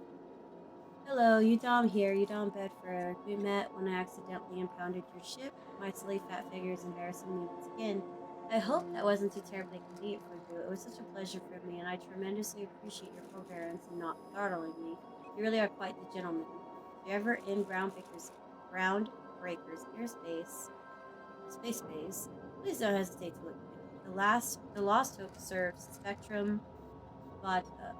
Hello, Udom here, Udom Bedford. We met when I accidentally impounded your ship. My silly fat figure is embarrassing me once again. I hope that wasn't too terribly convenient for you. It was such a pleasure for me, and I tremendously appreciate your forbearance in not startling me. You really are quite the gentleman. If you're ever in Groundbreaker's airspace, space base, please don't hesitate to look at it. The Lost Hope serves Spectrum vodka.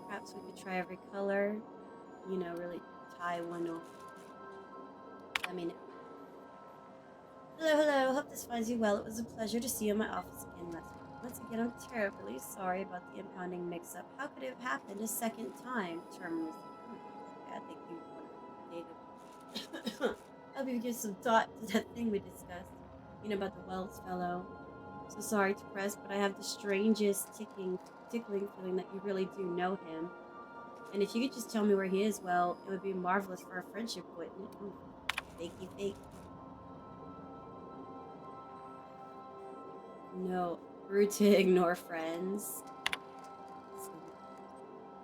Perhaps we could try every color. You know, really tie one off. Let me know. Hello. Hope this finds you well. It was a pleasure to see you in my office again last week. Once again, I'm terribly sorry about the impounding mix-up. How could it have happened a second time? Terminus. I think you dated. I'll be give some thought to that thing we discussed. You know, about the Wells fellow. So sorry to press, but I have the strangest tickling feeling that you really do know him. And if you could just tell me where he is, well, it would be marvelous for our friendship, wouldn't it? Ooh, fakey fake. No, rude to ignore friends.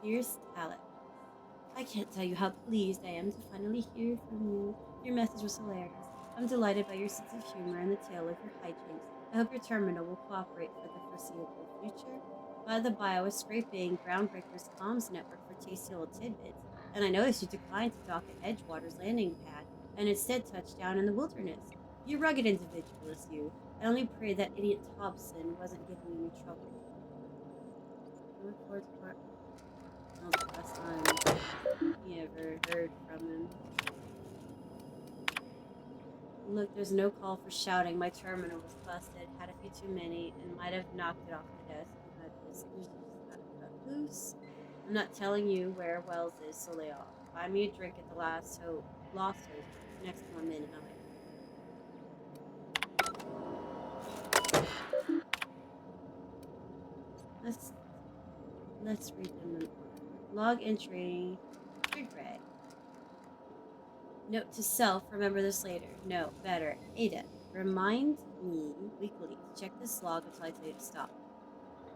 Here's Alex. I can't tell you how pleased I am to finally hear from you. Your message was hilarious. I'm delighted by your sense of humor and the tale of your hijinks. I hope your terminal will cooperate for the foreseeable future. By the by, I was scraping Groundbreaker's comms network for tasty little tidbits, and I noticed you declined to dock at Edgewater's landing pad, and instead touched down in the wilderness. You rugged individualist, you. I only pray that idiot Thompson wasn't giving you any trouble. I look forward to part. That was the last time he ever heard from him. Look, there's no call for shouting. My terminal was busted, had a few too many, and might have knocked it off the desk. My listeners just got cut loose. I'm not telling you where Wells is, so lay off. Buy me a drink at the Lost Hope next time I'm in, and let's read them in order. Log entry. Regret. Note to self, remember this later. No, better. Ada, remind me weekly to check this log until I tell you to stop.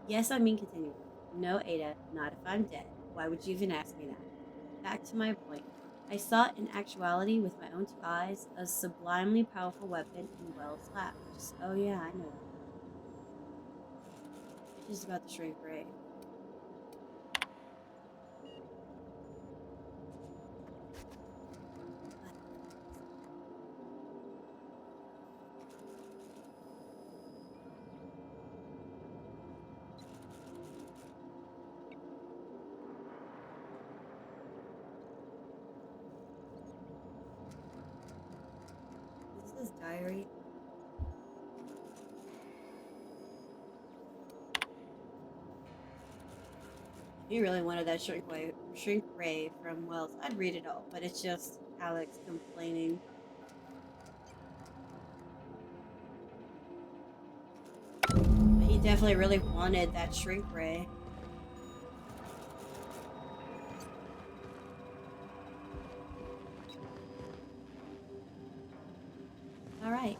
Yes, I mean continue. No, Ada, not if I'm dead. Why would you even ask me that? Back to my point. I saw in actuality with my own two eyes a sublimely powerful weapon in Wells' lap. Oh yeah, I know. She's about to shrink ray. Is this his diary? If you really wanted that shrink ray from Wells, I'd read it all, but it's just Alex complaining. He definitely really wanted that shrink ray. Alright.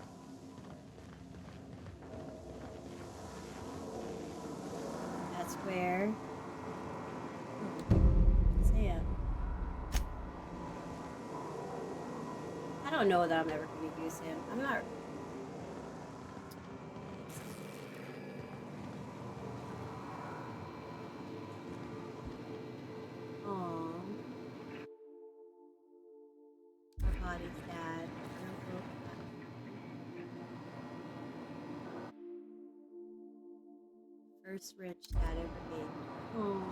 That's where Sam. I don't know that I'm ever going to use him. I'm not. Aww. Our body's dad. First rich dad ever gave. Aww.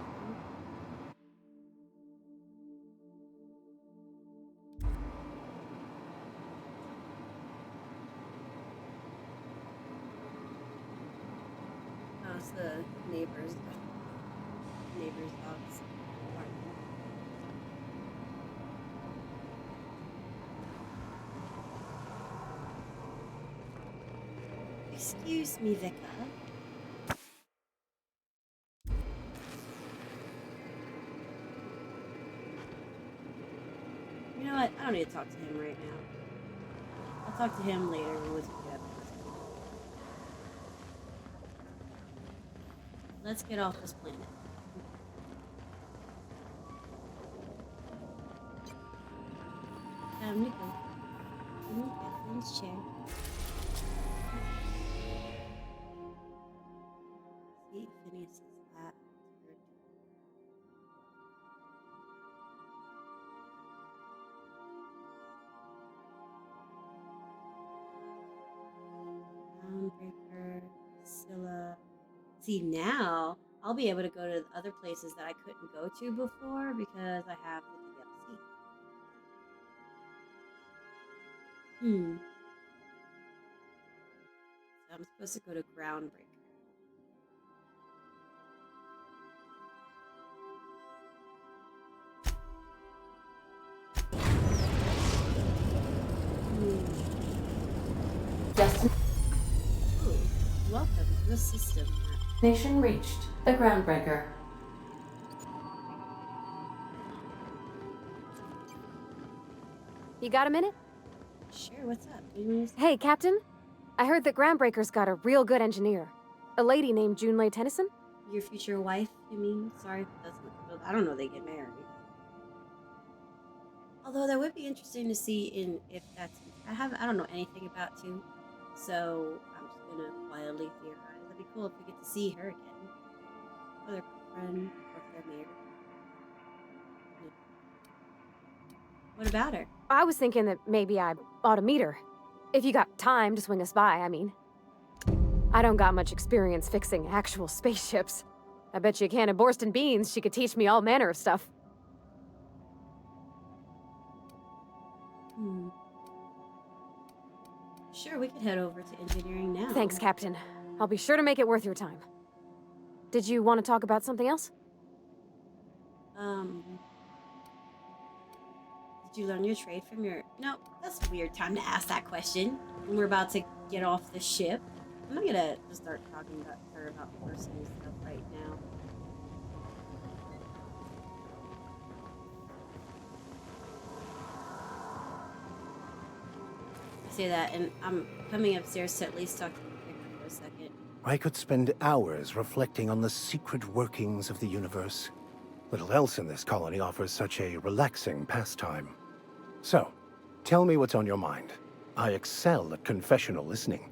it's the neighbor's dog's apartment. Excuse me, Vika. You know what? I don't need to talk to him right now. I'll talk to him later when we get up. Let's get off this planet. Time to go. In Catherine's chair. See Phineas's lap. Groundbreaker, Scylla. See, now I'll be able to go to other places that I couldn't go to before because I have the DLC. So I'm supposed to go to Groundbreaker. Ooh, welcome to the system. Nation reached. The Groundbreaker. You got a minute? Sure, what's up? What do you want to say? Hey, Captain. I heard that Groundbreaker's got a real good engineer. A lady named Junlei Tennyson? Your future wife, you mean? Sorry, I don't know they get married. Although that would be interesting to see if that's... I don't know anything about two, so I'm just gonna wildly theorize. That'd be cool if we get to see her again. Or their girlfriend, or if they're married. Yeah. What about her? I was thinking that maybe I ought to meet her. If you got time to swing us by, I mean. I don't got much experience fixing actual spaceships. I bet you a can of Borston beans she could teach me all manner of stuff. Sure, we could head over to engineering now. Thanks, Captain. I'll be sure to make it worth your time. Did you want to talk about something else? Did you learn your trade from your... No, that's a weird time to ask that question. When we're about to get off the ship. I'm not gonna just start talking about her about personal stuff right now. I say that, and I'm coming upstairs to at least talk to Victor for a second. I could spend hours reflecting on the secret workings of the universe. Little else in this colony offers such a relaxing pastime. So, tell me what's on your mind. I excel at confessional listening.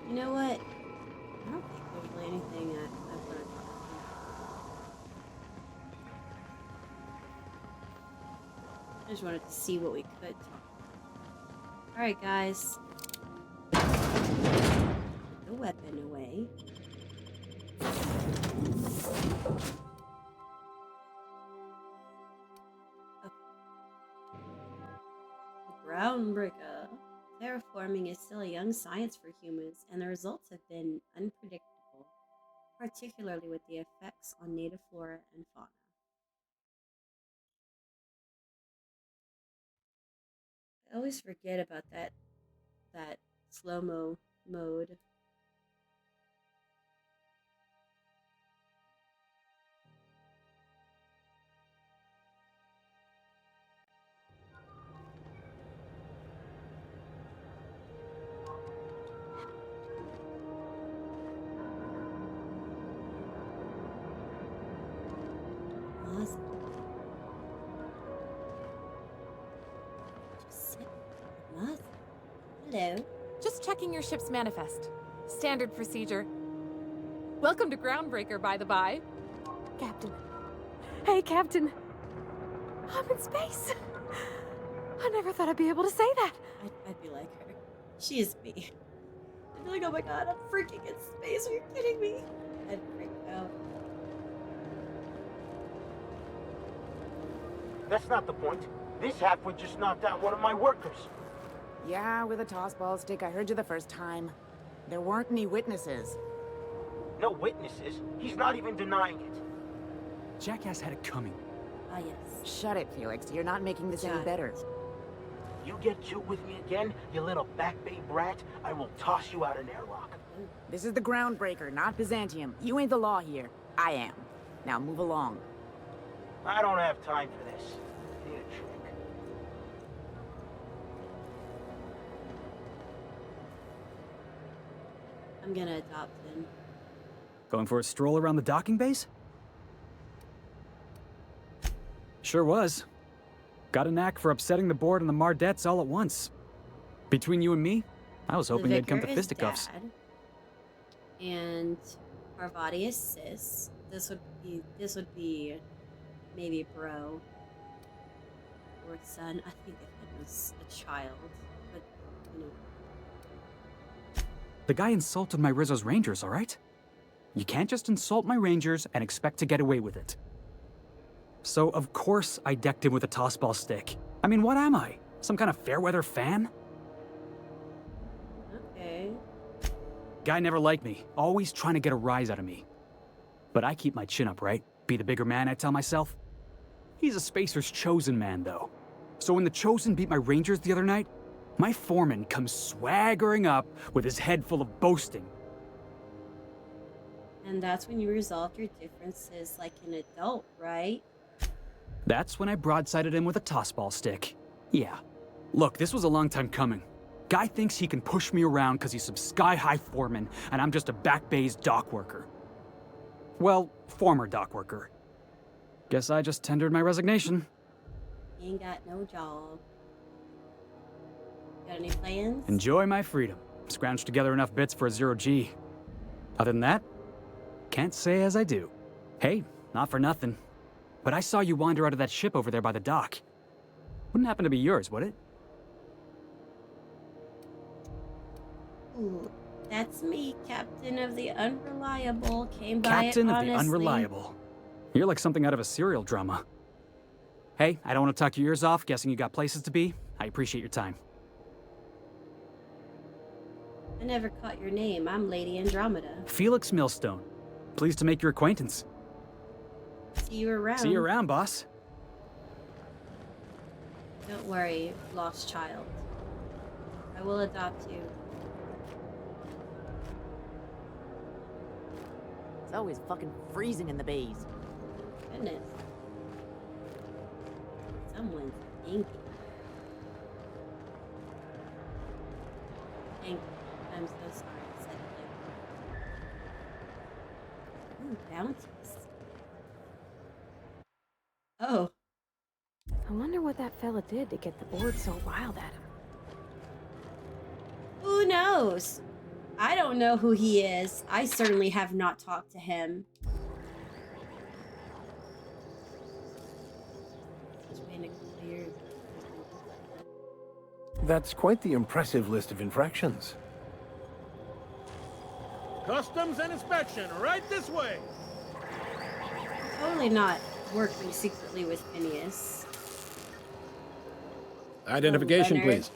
You know what? I don't think there's really anything I want to talk about. I just wanted to see what we could talk about. Alright, guys. Put the weapon away. Okay. The Groundbreaker. Terraforming is still a young science for humans, and the results have been unpredictable, particularly with the effects on native flora and fauna. I always forget about that slow-mo mode. Hello. Just checking your ship's manifest. Standard procedure. Welcome to Groundbreaker, by the by. Captain. Hey, Captain. I'm in space. I never thought I'd be able to say that. I'd be like her. She is me. I'd be like, oh my god, I'm freaking in space. Are you kidding me? I'd freak out. That's not the point. This halfwit just knocked out one of my workers. Yeah, with a tossball stick. I heard you the first time. There weren't any witnesses. No witnesses? He's not even denying it. Jackass had it coming. Ah, yes. Shut it, Felix. You're not making this any better. You get cute with me again, you little back bay brat, I will toss you out an airlock. This is the Groundbreaker, not Byzantium. You ain't the law here. I am. Now move along. I don't have time for this. Need a trick. I'm gonna adopt him. Going for a stroll around the docking base? Sure was. Got a knack for upsetting the board and the Mardettes all at once. Between you and me, I was hoping they'd come to Vicar is fisticuffs. dad, and Parvati is sis. This would be maybe bro or son. I think if it was a child, but you know. The guy insulted my Rizzo's Rangers, all right? You can't just insult my Rangers and expect to get away with it. So, of course, I decked him with a tossball stick. I mean, what am I? Some kind of fair-weather fan? Okay. Guy never liked me, always trying to get a rise out of me. But I keep my chin up, right? Be the bigger man, I tell myself. He's a Spacer's chosen man, though. So when the Chosen beat my Rangers the other night, my foreman comes swaggering up with his head full of boasting. And that's when you resolved your differences like an adult, right? That's when I broadsided him with a tossball stick. Yeah. Look, this was a long time coming. Guy thinks he can push me around because he's some sky-high foreman, and I'm just a back bay's dock worker. Well, former dock worker. Guess I just tendered my resignation. Ain't got no job. Got any plans? Enjoy my freedom. Scrounged together enough bits for a 0G. Other than that, can't say as I do. Hey, not for nothing. But I saw you wander out of that ship over there by the dock. Wouldn't happen to be yours, would it? Ooh, that's me, Captain of the Unreliable. Came by Captain it of honestly. the Unreliable. You're like something out of a serial drama. Hey, I don't want to talk your ears off, guessing you got places to be. I appreciate your time. I never caught your name. I'm Lady Andromeda. Felix Millstone. Pleased to make your acquaintance. See you around. See you around, boss. Don't worry, lost child. I will adopt you. It's always fucking freezing in the bays. Goodness. Someone's angry. Angry. I'm so sorry I said it like that. Ooh, bounties. Oh. I wonder what that fella did to get the board so riled at him. Who knows? I don't know who he is. I certainly have not talked to him. That's quite the impressive list of infractions. Customs and inspection, right this way. Totally not working secretly with Phineas. Identification, Leonard. please.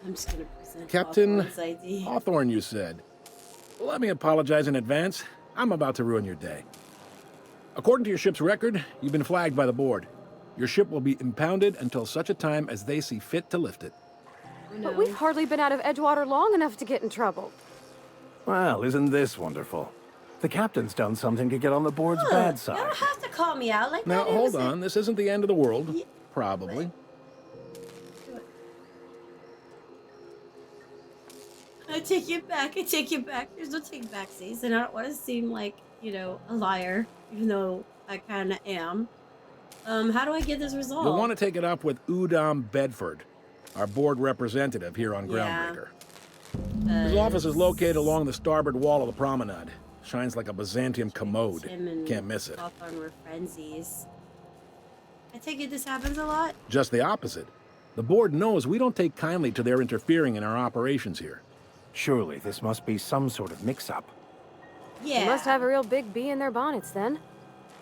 I'm just gonna present Captain Hawthorne's ID. Hawthorne, you said. Let me apologize in advance. I'm about to ruin your day. According to your ship's record, you've been flagged by the board. Your ship will be impounded until such a time as they see fit to lift it. But we've hardly been out of Edgewater long enough to get in trouble. Well, isn't this wonderful? The captain's done something to get on the board's bad You side. don't have to call me out like Now, that. hold on. This isn't the end of the world. Probably. I take it back. I take it back. There's no take backsies, and I don't want to seem like, you know, a liar, even though I kind of am. How do I get this resolved? You'll want to take it up with Udom Bedford, our board representative here on Groundbreaker. His office is located along the starboard wall of the promenade. Shines like a Byzantium commode. Him and Can't miss it. Hawthorne were frenzies. I take it this happens a lot? Just the opposite. The board knows we don't take kindly to their interfering in our operations here. Surely this must be some sort of mix-up. Yeah. They must have a real big bee in their bonnets then.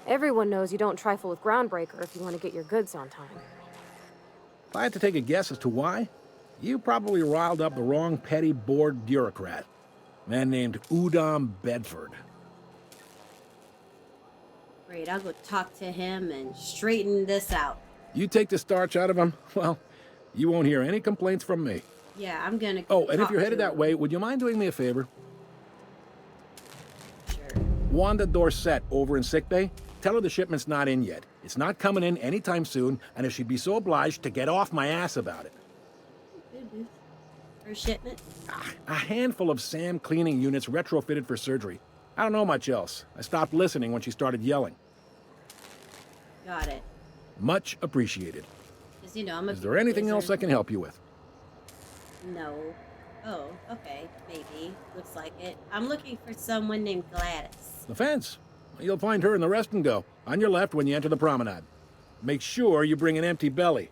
Everyone knows you don't trifle with Groundbreaker if you want to get your goods on time. If I had to take a guess as to why, you probably riled up the wrong petty board bureaucrat. A man named Udom Bedford. Great, I'll go talk to him and straighten this out. You take the starch out of him, well, you won't hear any complaints from me. Yeah, I'm gonna Oh, and if talk you're headed to that him. way, would you mind doing me a favor? Sure. Wanda Dorset over in sickbay, tell her the shipment's not in yet. It's not coming in anytime soon, and if she'd be so obliged to get off my ass about it. For shipment? A handful of SAM cleaning units retrofitted for surgery. I don't know much else. I stopped listening when she started yelling. Got it. Much appreciated. Because, you know, I'm a Is there anything else I can help you with? No. Oh, okay. Maybe. Looks like it. I'm looking for someone named Gladys. The fence. You'll find her in the rest and go, on your left when you enter the promenade. Make sure you bring an empty belly.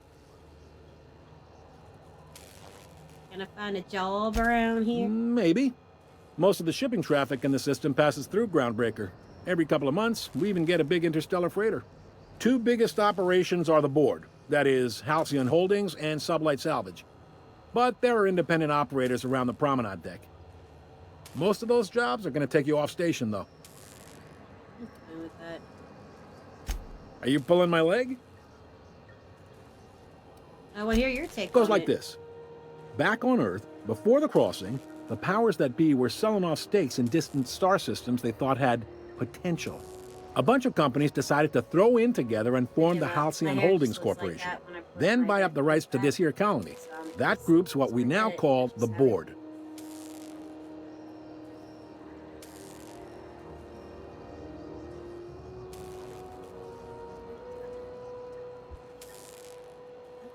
Can I find a job around here? Maybe. Most of the shipping traffic in the system passes through Groundbreaker. Every couple of months, we even get a big interstellar freighter. Two biggest operations are the board. That is, Halcyon Holdings and Sublight Salvage. But there are independent operators around the promenade deck. Most of those jobs are going to take you off station, though. I'm fine with that. Are you pulling my leg? I want to hear your take It goes on like it. this. Back on Earth, before the crossing, the powers that be were selling off stakes in distant star systems they thought had potential. A bunch of companies decided to throw in together and form the Halcyon Holdings Corporation. Then buy up the rights to this here colony. That group's what we now call the board.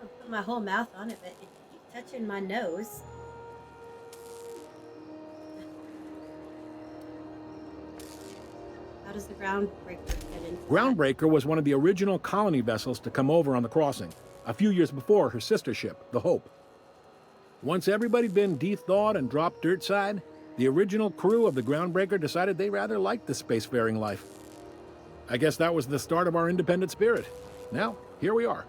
I'll put my whole mouth on it, but it keeps touching my nose. How does the Groundbreaker fit in? Groundbreaker was one of the original colony vessels to come over on the crossing, a few years before her sister ship, the Hope. Once everybody'd been de-thawed and dropped dirt side, the original crew of the Groundbreaker decided they rather liked the spacefaring life. I guess that was the start of our independent spirit. Now, here we are.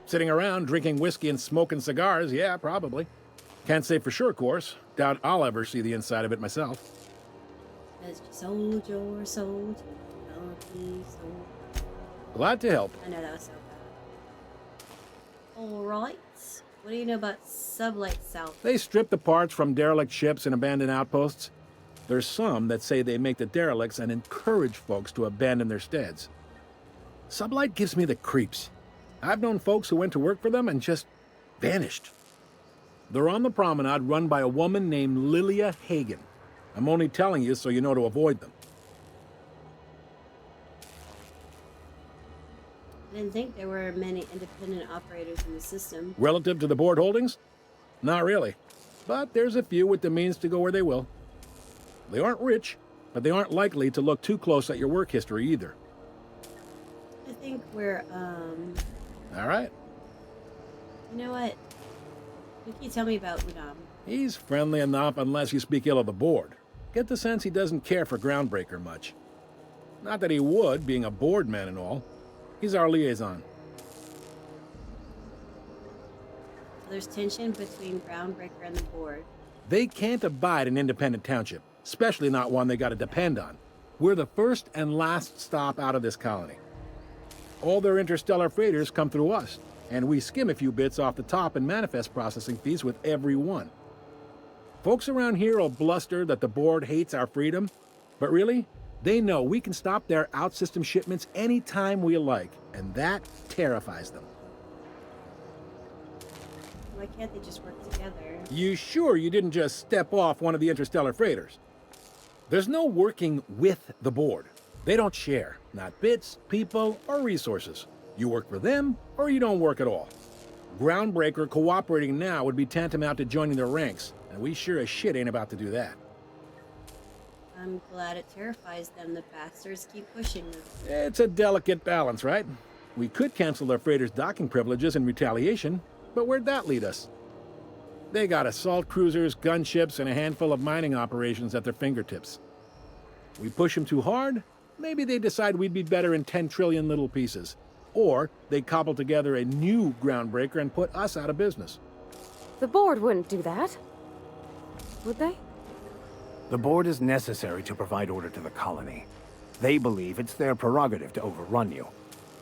Sitting around drinking whiskey and smoking cigars, yeah, probably. Can't say for sure, of course. Doubt I'll ever see the inside of it myself. As you sold your soul to donkey soul. Glad to help. I know that was so bad. Alright. What do you know about Sublight South? They strip the parts from derelict ships and abandoned outposts. There's some that say they make the derelicts and encourage folks to abandon their steads. Sublight gives me the creeps. I've known folks who went to work for them and just vanished. They're on the promenade run by a woman named Lilia Hagen. I'm only telling you so you know to avoid them. I didn't think there were many independent operators in the system. Relative to the board holdings? Not really. But there's a few with the means to go where they will. They aren't rich, but they aren't likely to look too close at your work history either. I think we're, All right. you know what? What can you tell me about Udom? He's friendly enough unless you speak ill of the board. Get the sense he doesn't care for Groundbreaker much. Not that he would, being a board man and all. He's our liaison. There's tension between Groundbreaker and the board. They can't abide an independent township, especially not one they gotta depend on. We're the first and last stop out of this colony. All their interstellar freighters come through us, and we skim a few bits off the top in manifest processing fees with every one. Folks around here will bluster that the board hates our freedom, but really, they know we can stop their out-system shipments anytime we like, and that terrifies them. Why can't they just work together? You sure you didn't just step off one of the interstellar freighters? There's no working with the board. They don't share, not bits, people, or resources. You work for them, or you don't work at all. Groundbreaker cooperating now would be tantamount to joining their ranks, and we sure as shit ain't about to do that. I'm glad it terrifies them. The bastards keep pushing them. It's a delicate balance, right? We could cancel their freighters' docking privileges in retaliation, but where'd that lead us? They got assault cruisers, gunships, and a handful of mining operations at their fingertips. We push them too hard, maybe they decide we'd be better in 10 trillion little pieces. Or they cobble together a new Groundbreaker and put us out of business. The board wouldn't do that. Would they? The board is necessary to provide order to the colony. They believe it's their prerogative to overrun you.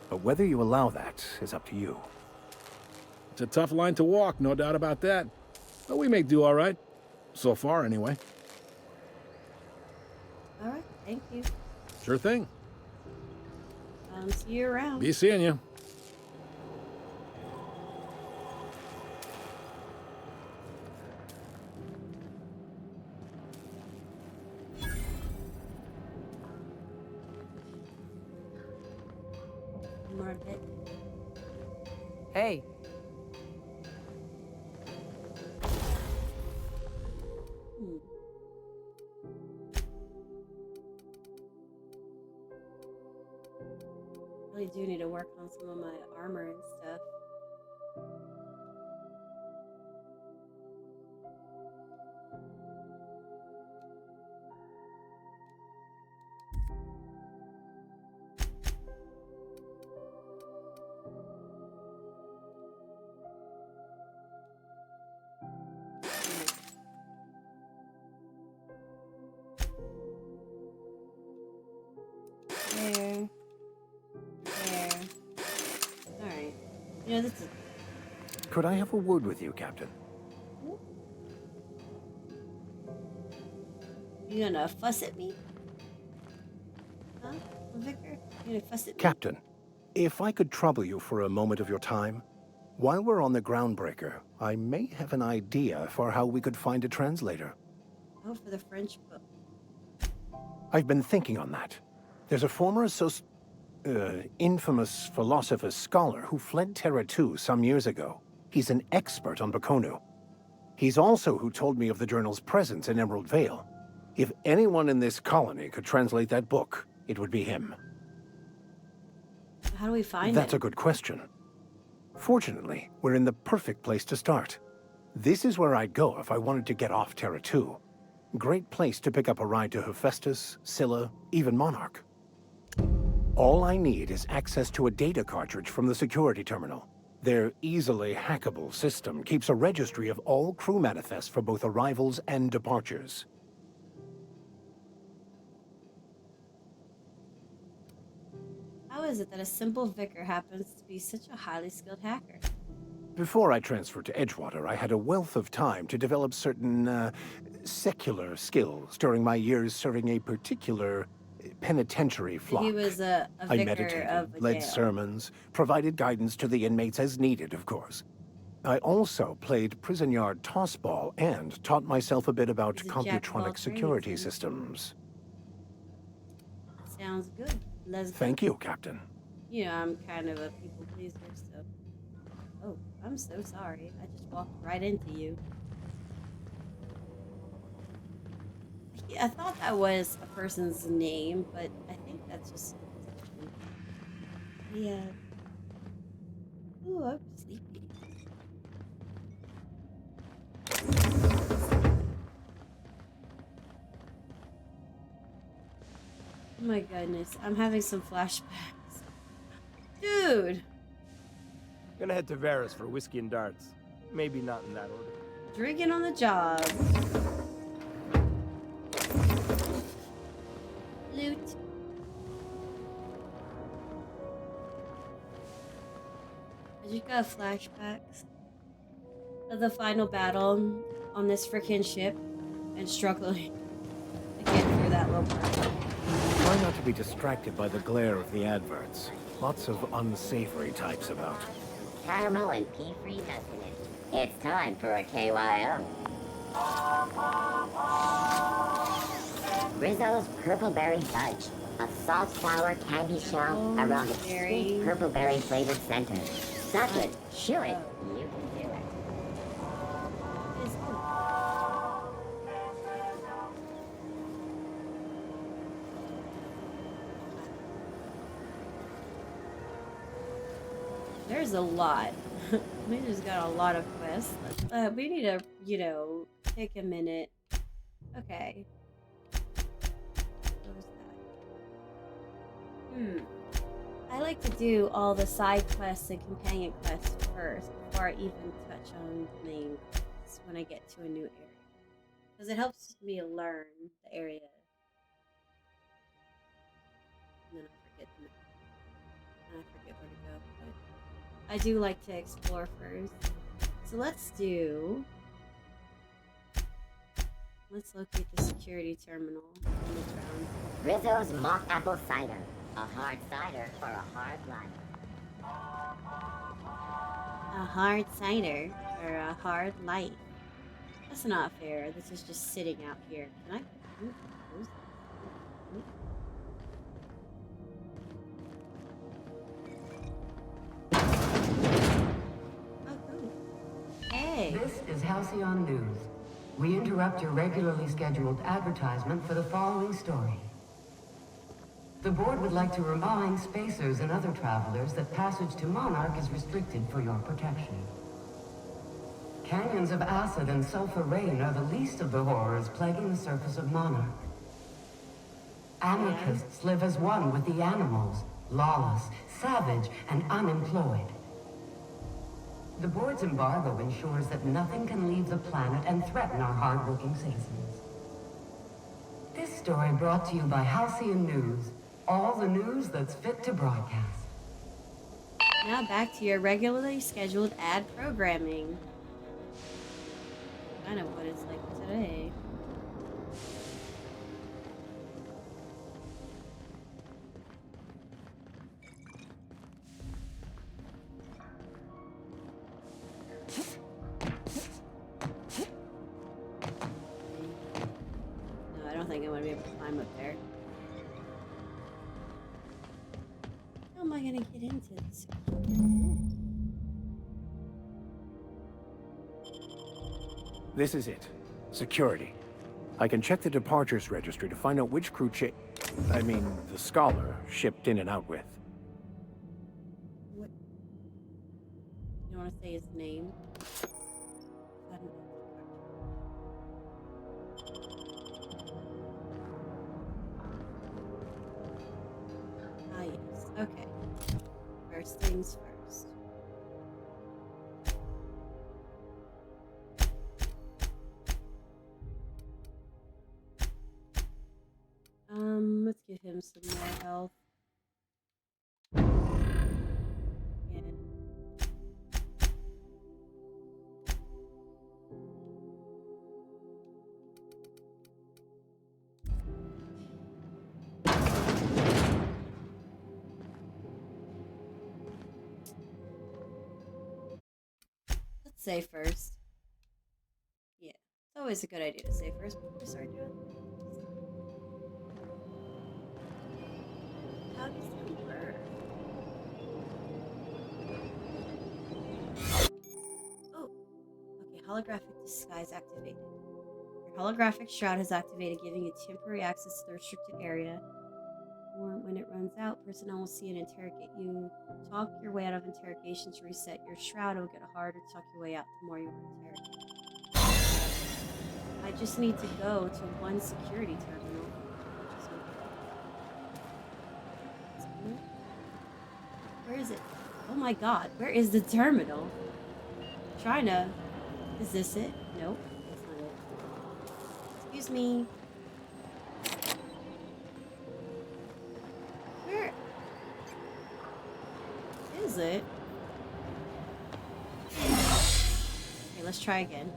But whether you allow that is up to you. It's a tough line to walk, no doubt about that. But we make do all right. So far, anyway. All right, thank you. Sure thing. See you around. Be seeing you. More a bit. Hey. Really do need to work on some of my armor and stuff. There. There. Alright. You know, this is... Could I have a word with you, Captain? You gonna fuss at me? Huh? Vicar? You gonna fuss at me? Captain, if I could trouble you for a moment of your time, while we're on the Groundbreaker, I may have an idea for how we could find a translator. Oh, for the French book. I've been thinking on that. There's a former infamous philosopher scholar who fled Terra 2 some years ago. He's an expert on Baconu. He's also who told me of the journal's presence in Emerald Vale. If anyone in this colony could translate that book, it would be him. How do we find That's it? a good question. Fortunately, we're in the perfect place to start. This is where I'd go if I wanted to get off Terra 2. Great place to pick up a ride to Hephaestus, Scylla, even Monarch. All I need is access to a data cartridge from the security terminal. Their easily hackable system keeps a registry of all crew manifests for both arrivals and departures. How is it that a simple vicar happens to be such a highly skilled hacker? Before I transferred to Edgewater, I had a wealth of time to develop certain, secular skills during my years serving a particular penitentiary flock. He was a I vicar meditated, of a led jail. sermons, provided guidance to the inmates as needed, of course. I also played prison yard tossball and taught myself a bit about He's a jack of all computronic security trades, then. systems. Sounds good. Let's go. Thank you, Captain. You know, I'm kind of a people pleaser, so... Oh, I'm so sorry. I just walked right into you. Yeah, I thought that was a person's name, but I think that's just... Yeah. Ooh, I'm sleepy. Oh my goodness, I'm having some flashbacks. Dude! Gonna head to Varus for whiskey and darts. Maybe not in that order. Drinking on the job. Loot. I just got flashbacks of the final battle on this freaking ship and struggling to get through that little part. Try not to be distracted by the glare of the adverts. Lots of unsavory types about. Caramel and pea-free sustenance. It's time for a KYO. Rizzo's Purple Berry Fudge. A soft, sour candy shell around a sweet purple berry flavored center. Suck it, chew it, you can do it. There's a lot We just got a lot of quests. We need to, you know, take a minute. Okay. What was that? I like to do all the side quests and companion quests first before I even touch on the main quests when I get to a new area. Because it helps me learn the area. And then I forget the map. And I forget where to go. But I do like to explore first. So let's locate the security terminal on the ground. Rizzo's mock apple cider. A hard cider for a hard life. A hard cider for a hard life. That's not fair. This is just sitting out here. Can I close this? Oh, cool. Hey. This is Halcyon News. We interrupt your regularly scheduled advertisement for the following story. The board would like to remind spacers and other travelers that passage to Monarch is restricted for your protection. Canyons of acid and sulfur rain are the least of the horrors plaguing the surface of Monarch. Anarchists live as one with the animals, lawless, savage, and unemployed. The board's embargo ensures that nothing can leave the planet and threaten our hard-working citizens. This story brought to you by Halcyon News. All the news that's fit to broadcast. Now back to your regularly scheduled ad programming. Kind of what it's like today. No, I don't think I'm going to be able to climb up there. How am I going to get into this? This is it. Security. I can check the departures registry to find out which crew the scholar shipped in and out with. What? You want to say his name? Ah, yes. Okay. First things first. Let's give him some more health. Yeah. Let's save first. Yeah, it's always a good idea to save first before we start doing it. How does that work? Oh, okay. Holographic disguise activated. Your holographic shroud has activated, giving you temporary access to the restricted area. Or when it runs out, personnel will see and interrogate you. Talk your way out of interrogation to reset your shroud. It will get harder to talk your way out the more you are interrogated. I just need to go to one security terminal. Where is it? Oh my god, where is the terminal? Trying to... Is this it? Nope, that's not it. Excuse me. Where is it? Okay, let's try again.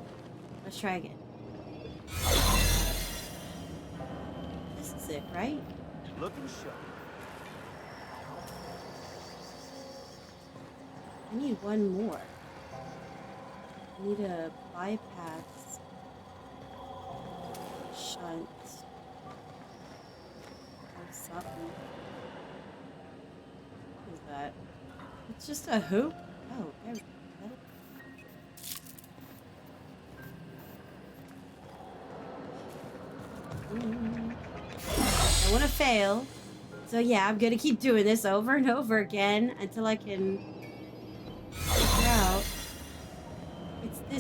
Let's try again. This is it, right? Looking sharp. I need one more. I need a bypass shunt or something. What is that? It's just a hoop? Oh, there we go. I want to fail. So yeah, I'm gonna keep doing this over and over again until I can figure out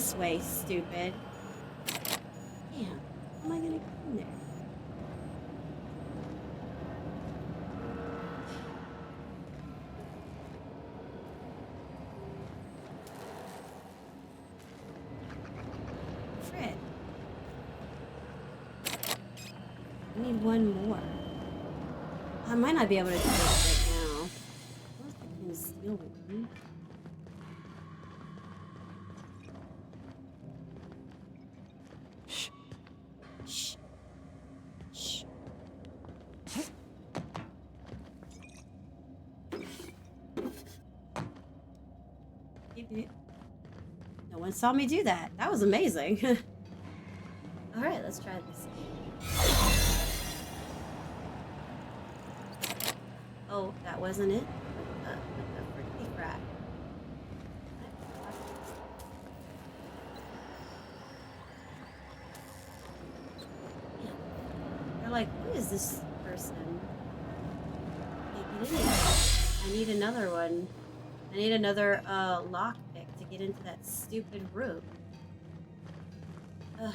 this way, stupid. Damn, how am I gonna get in there? Frick. I need one more. I might not be able to do this right now. What if I can steal one? Shh. Shh. Shh. No one saw me do that. That was amazing. Alright, let's try this. Oh, that wasn't it? A pretty rat. They're like, who is this person? Can't get in here. I need another one. I need another lockpick to get into that stupid room. Ugh.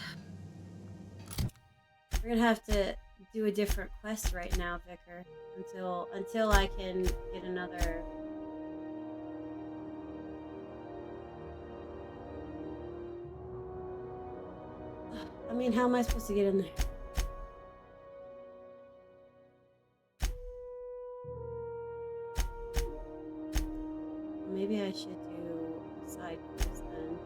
We're gonna have to do a different quest right now, Vicar, until I can get another. I mean, how am I supposed to get in there? Maybe I should do a side quest then.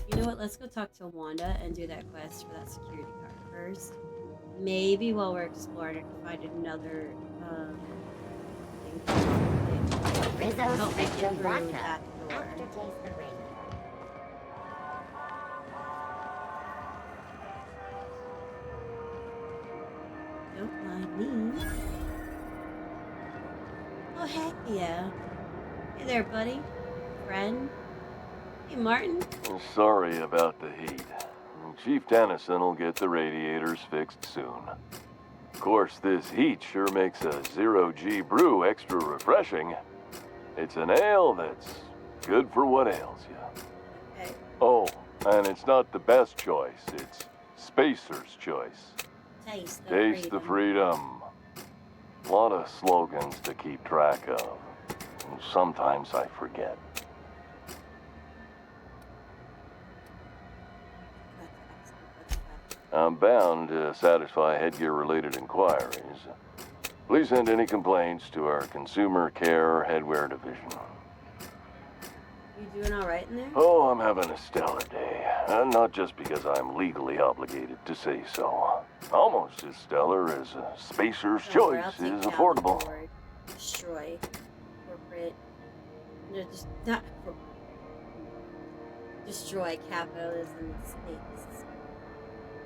You know what? Let's go talk to Wanda and do that quest for that security guard first. Maybe while we're exploring, I can find another thing. Rizzo's Spectrum Vodka. That door. Aftertaste the rain. Don't mind me. Oh, heck yeah. Hey there, buddy. Friend. Hey, Martin. Sorry about the heat. Chief Tennyson will get the radiators fixed soon. Of course, this heat sure makes a zero-G brew extra refreshing. It's an ale that's good for what ails you. Okay. Oh, and it's not the best choice. It's Spacer's choice. Taste the freedom. A lot of slogans to keep track of. Sometimes I forget. I'm bound to satisfy headgear-related inquiries. Please send any complaints to our Consumer Care Headwear Division. You doing all right in there? Oh, I'm having a stellar day. Not just because I'm legally obligated to say so. Almost as stellar as Spacer's Choice is affordable. Destroy. Corporate. No, just not corporate. Destroy capitalism and states.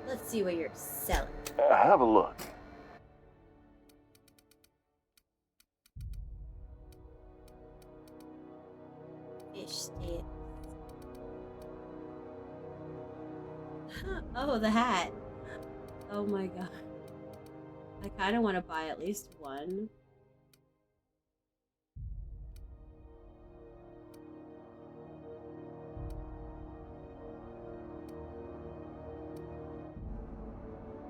Let's see what you're selling. Have a look. Fish sticks. Oh, the hat. Oh my god. I kind of want to buy at least one.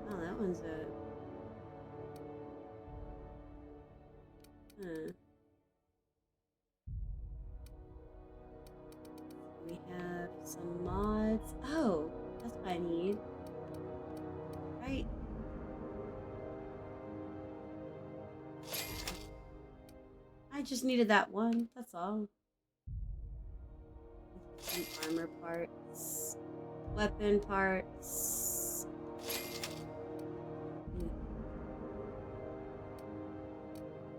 Oh, that one's a... Huh. We have some mods. Oh, that's what I need. Right. I just needed that one. That's all. Some armor parts. Weapon parts.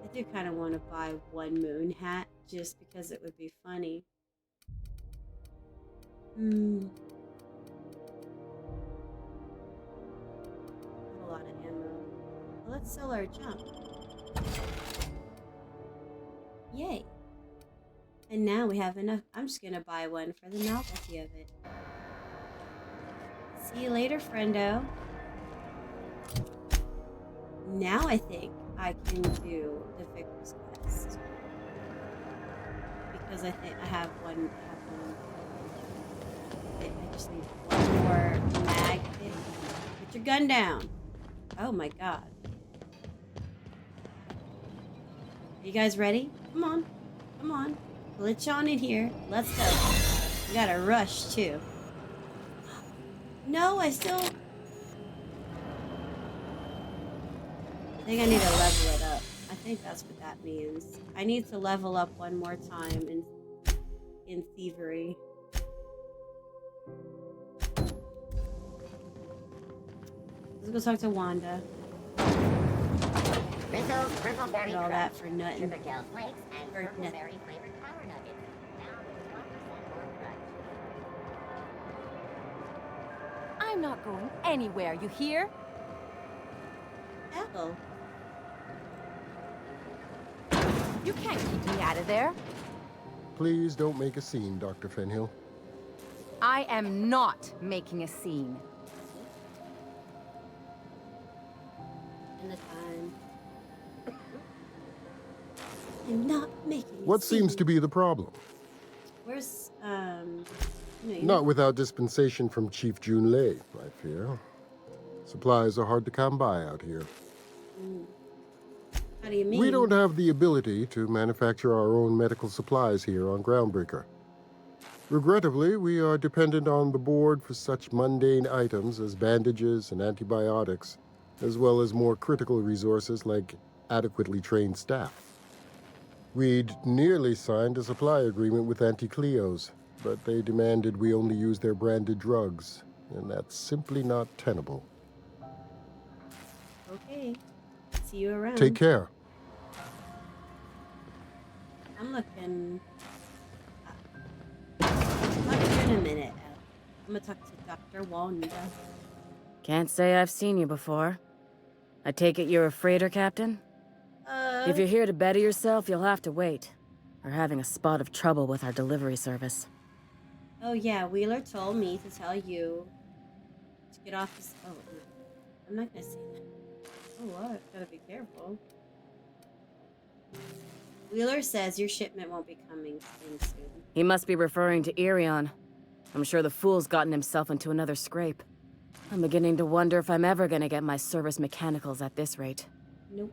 I do kind of want to buy one moon hat just because it would be funny. A lot of ammo. Well, let's sell our junk. Yay. And now we have enough. I'm just gonna buy one for the novelty of it. See you later, friendo. Now I think I can do the Vicar's Quest. Because I think I have one. I just need one more mag. Put your gun down. Oh my god. You guys ready? Come on. Come on. Glitch on in here. Let's go. We gotta rush too. No, I still... I think I need to level it up. I think that's what that means. I need to level up one more time in thievery. Let's go talk to Wanda. Frizzles, Frizzleberry Did all that for nothing. Sugar gel flakes, and For nothing. Frizzleberry flavored power nuggets. Now with 1% more crunch. I'm not going anywhere, you hear? Hell. You can't keep me out of there. Please don't make a scene, Dr. Fenhill. I am not making a scene. In the time. I'm not making What seems to be the problem? Where's, Not without dispensation from Chief Junlei, I fear. Supplies are hard to come by out here. How do you mean? We don't have the ability to manufacture our own medical supplies here on Groundbreaker. Regrettably, we are dependent on the board for such mundane items as bandages and antibiotics, as well as more critical resources like adequately trained staff. We'd nearly signed a supply agreement with Anti-Cleos, but they demanded we only use their branded drugs, and that's simply not tenable. Okay. See you around. Take care. I'm looking... Talk to you in a minute. I'm gonna talk to Dr. Wanda. Can't say I've seen you before. I take it you're a freighter captain? If you're here to better yourself, you'll have to wait. We're having a spot of trouble with our delivery service. Oh yeah, Wheeler told me to tell you to get off this... Oh, no. I'm not gonna say that. Oh, what? Gotta be careful. Wheeler says your shipment won't be coming in soon. He must be referring to Irion. I'm sure the fool's gotten himself into another scrape. I'm beginning to wonder if I'm ever gonna get my service mechanicals at this rate. Nope.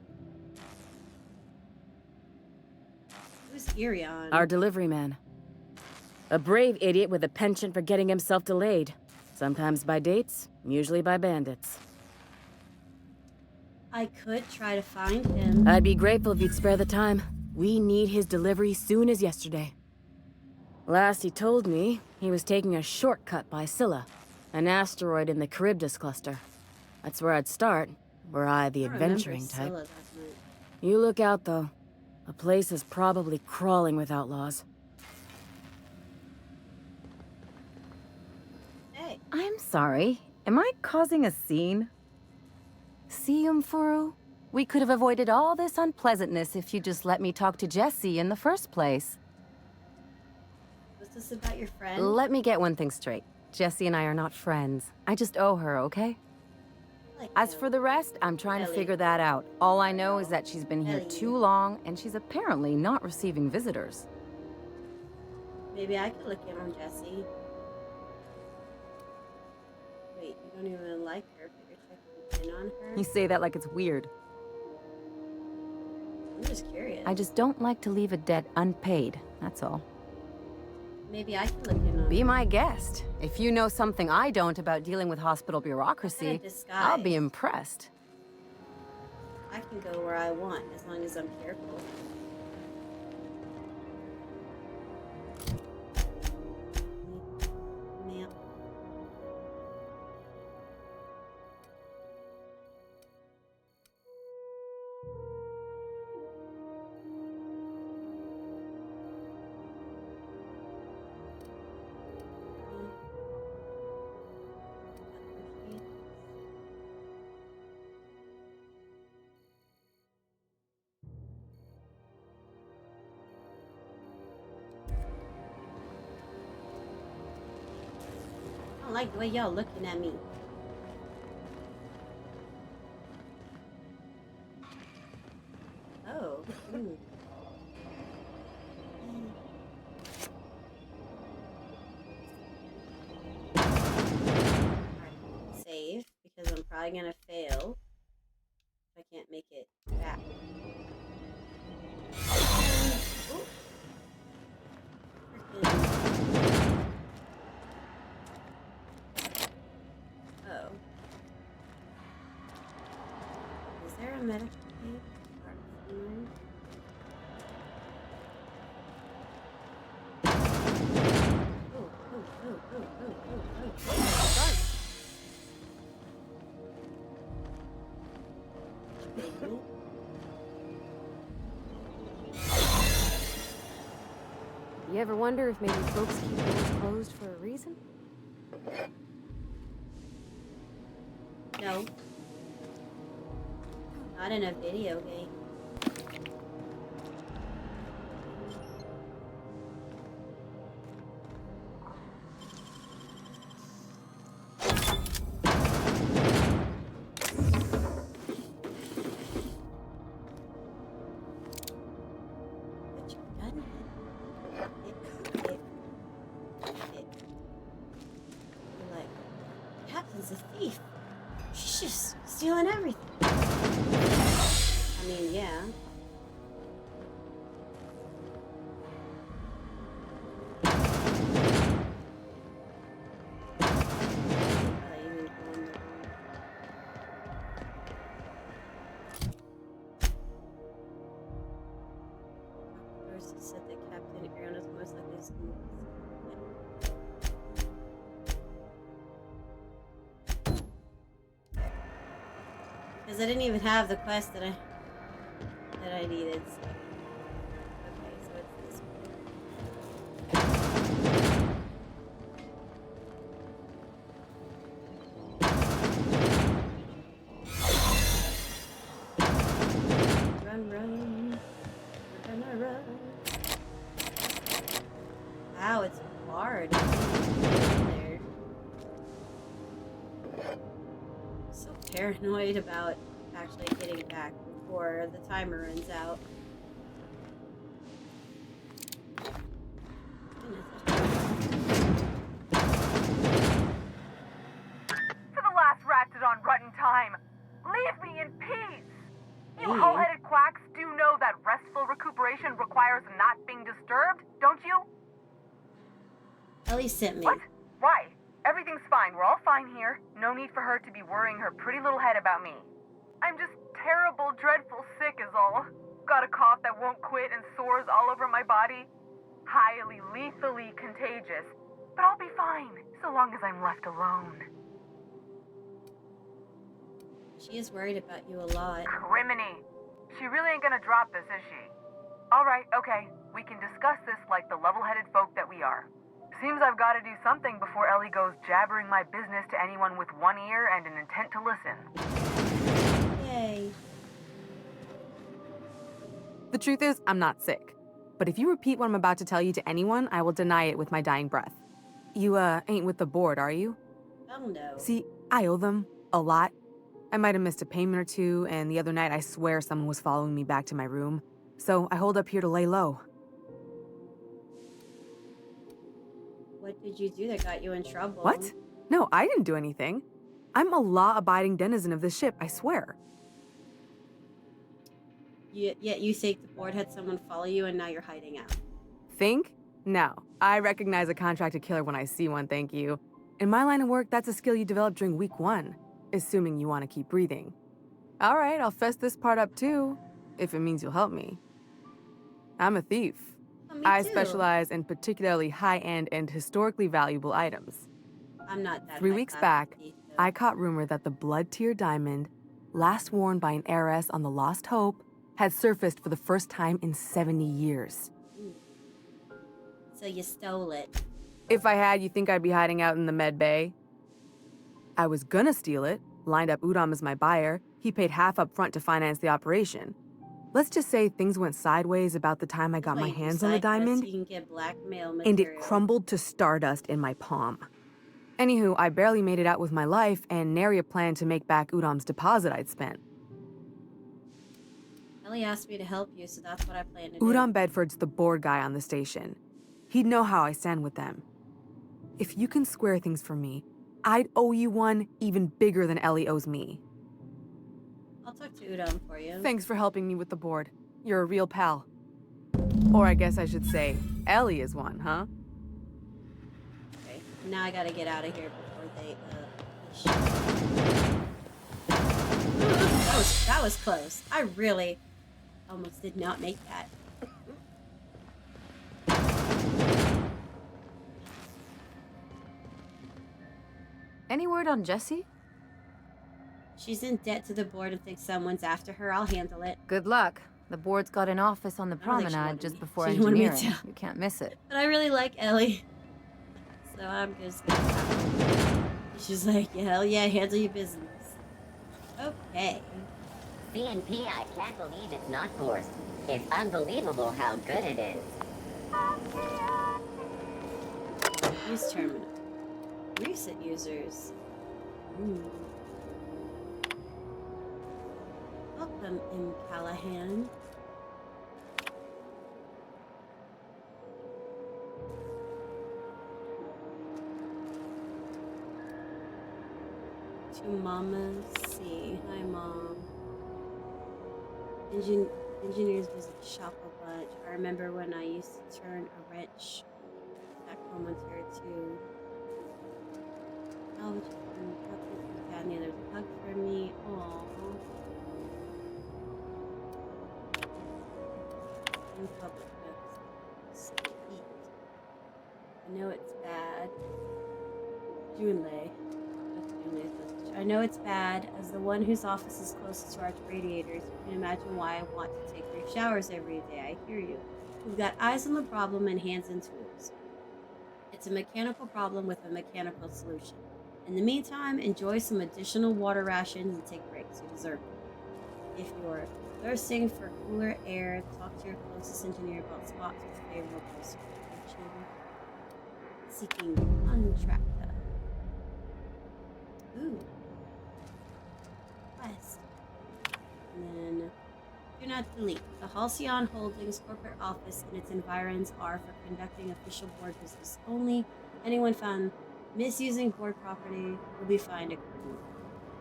Who's Irion? Our delivery man. A brave idiot with a penchant for getting himself delayed. Sometimes by dates, usually by bandits. I could try to find him. I'd be grateful if you'd spare the time. We need his delivery soon as yesterday. Last he told me, he was taking a shortcut by Scylla, an asteroid in the Charybdis cluster. That's where I'd start, were I the adventuring type. Scylla, You look out, though. The place is probably crawling with outlaws. Hey. I'm sorry. Am I causing a scene? See, Furu? We could have avoided all this unpleasantness if you just let me talk to Jessie in the first place. Was this about your friend? Let me get one thing straight. Jessie and I are not friends. I just owe her, okay? As for the rest, I'm trying to figure that out. All I know is that she's been here too long, and she's apparently not receiving visitors. Maybe I could look in on Jessie. Wait, you don't even like her, but you're checking in on her? You say that like it's weird. I'm just curious. I just don't like to leave a debt unpaid, that's all. Maybe I can look in on Be her. my guest. If you know something I don't about dealing with hospital bureaucracy, I'll be impressed. I can go where I want, as long as I'm careful. Ma'am. I don't like the way y'all looking at me. probably gonna fail. I can't make it back. Oh. Is there a medical aid? You ever wonder if maybe folks keep doors closed for a reason? No. Not in a video game. Captain's a thief. She's just stealing everything. I mean, yeah. Said that Captain Aaron is most likely because I didn't even have the quest that I needed. So. Okay, so it's this one. Run, run, run, run. Wow, it's hard. There. So paranoid about actually getting back before the timer runs out. For the last Ratted-on Rotten time, leave me in peace! You hull-headed quacks do know that restful recuperation requires not being disturbed, don't you? Ellie sent me. What? Why? Everything's fine. We're all fine here. No need for her to be worrying her pretty little head about me. I'm just terrible, dreadful sick is all. Got a cough that won't quit and sores all over my body. Highly, lethally contagious. But I'll be fine, so long as I'm left alone. She is worried about you a lot. Criminy. She really ain't gonna drop this, is she? Alright, okay. We can discuss this like the level-headed folk that we are. Seems I've got to do something before Ellie goes jabbering my business to anyone with one ear and an intent to listen. Yay. The truth is, I'm not sick. But if you repeat what I'm about to tell you to anyone, I will deny it with my dying breath. You, ain't with the board, are you? Oh no. See, I owe them a lot. I might have missed a payment or two, and the other night I swear someone was following me back to my room. So I hold up here to lay low. What did you do that got you in trouble? What? No, I didn't do anything. I'm a law-abiding denizen of this ship, I swear. Yet you think the board had someone follow you and now you're hiding out. Think? No. I recognize a contracted killer when I see one, thank you. In my line of work, that's a skill you develop during week 1, assuming you want to keep breathing. All right, I'll fess this part up too, if it means you'll help me. I'm a thief. Oh, me I too. specialize in particularly high-end and historically valuable items. I'm not that 3 weeks back, I caught rumor that the blood-tier diamond, last worn by an heiress on the Lost Hope, had surfaced for the first time in 70 years. So you stole it. If I had, you think I'd be hiding out in the med bay? I was gonna steal it, lined up Udom as my buyer. He paid half up front to finance the operation. Let's just say things went sideways about the time I got my hands on the diamond, You can get blackmail and material. it crumbled to stardust in my palm. Anywho, I barely made it out with my life, and nary a plan to make back Udom's deposit I'd spent. Ellie asked me to help you, so that's what I plan to do. Udom Bedford's the board guy on the station. He'd know how I stand with them. If you can square things for me, I'd owe you one even bigger than Ellie owes me. I'll talk to Udon for you. Thanks for helping me with the board. You're a real pal. Or I guess I should say, Ellie is one, huh? Okay, now I gotta get out of here before they, that was close. I really almost did not make that. Any word on Jessie? She's in debt to the board and thinks someone's after her. I'll handle it. Good luck. The board's got an office on the I don't think she promenade wanted just me. before She didn't want me engineering. to. You can't miss it. But I really like Ellie. So I'm just gonna tackle. She's like, yeah, hell yeah, handle your business. Okay. CNP, I can't believe it's not forced. It's unbelievable how good it is. Use terminal. Recent users. Ooh. Welcome in Callahan. To Mama's C. Hi, Mom. Engineers visit the shop a bunch. I remember when I used to turn a wrench back home on Tier 2. Salvage from Academy. There's a hug for me. Aww. In public notes. Eat. I know it's bad. Junlei. That's Junlei's message. I know it's bad. As the one whose office is closest to our radiators, you can imagine why I want to take 3 showers every day. I hear you. We've got eyes on the problem and hands and tools. It's a mechanical problem with a mechanical solution. In the meantime, enjoy some additional water rations and take breaks. You deserve it. If you're thirsting for cooler air, talk to your closest engineer about spots with favorable circulation. Seeking contractor. Ooh. Quest. And then, do not delete. The Halcyon Holdings corporate office and its environs are for conducting official board business only. Anyone found misusing board property will be fined accordingly.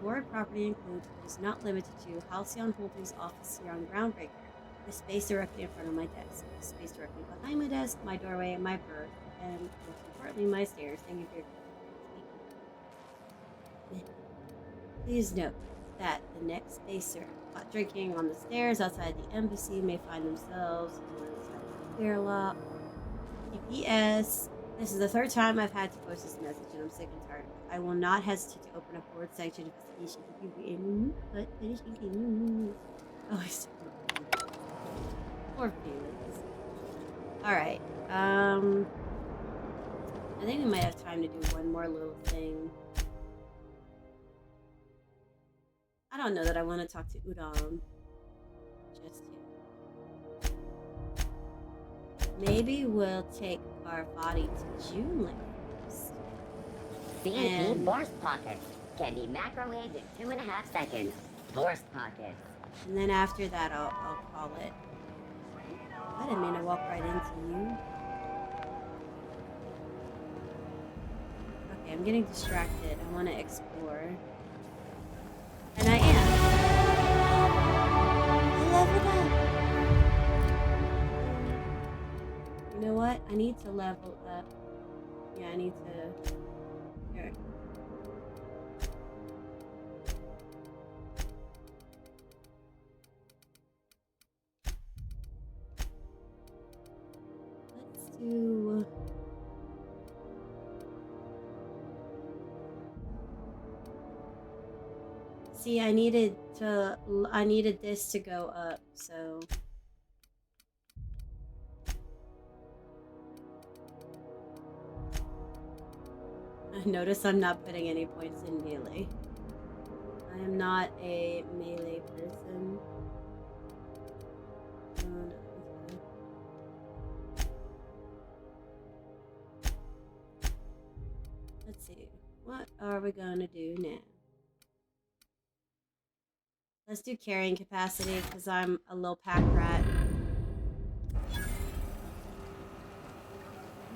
Board property includes, but is not limited to, Halcyon Holdings office here on Groundbreaker, the space directly in front of my desk, the space directly behind my desk, my doorway, my berth, and most importantly, my stairs. Thank you for your Please note that the next spacer caught drinking on the stairs outside the embassy may find themselves inside the airlock. PPS. This is the 3rd time I've had to post this message and I'm sick and tired of it. I will not hesitate to open a board sanctioned investigation if you in but finishing. Oh, he's poor feelings. Alright. I think we might have time to do one more little thing. I don't know that I want to talk to Udon just yet. Maybe we'll take Parvati to Junlei first. CNP Burst Pockets can be microwaved in 2.5 seconds. Burst Pockets. And then after that, I'll call it. I didn't mean to walk right into you. Okay, I'm getting distracted. I want to explore. And I am. I leveled up. You know what? I need to level up. Yeah, I need to. Here. Let's do. See, I needed this to go up, so. I notice I'm not putting any points in melee. I am not a melee person. Oh, no. Let's see. What are we gonna do now? Let's do carrying capacity, because I'm a low pack rat.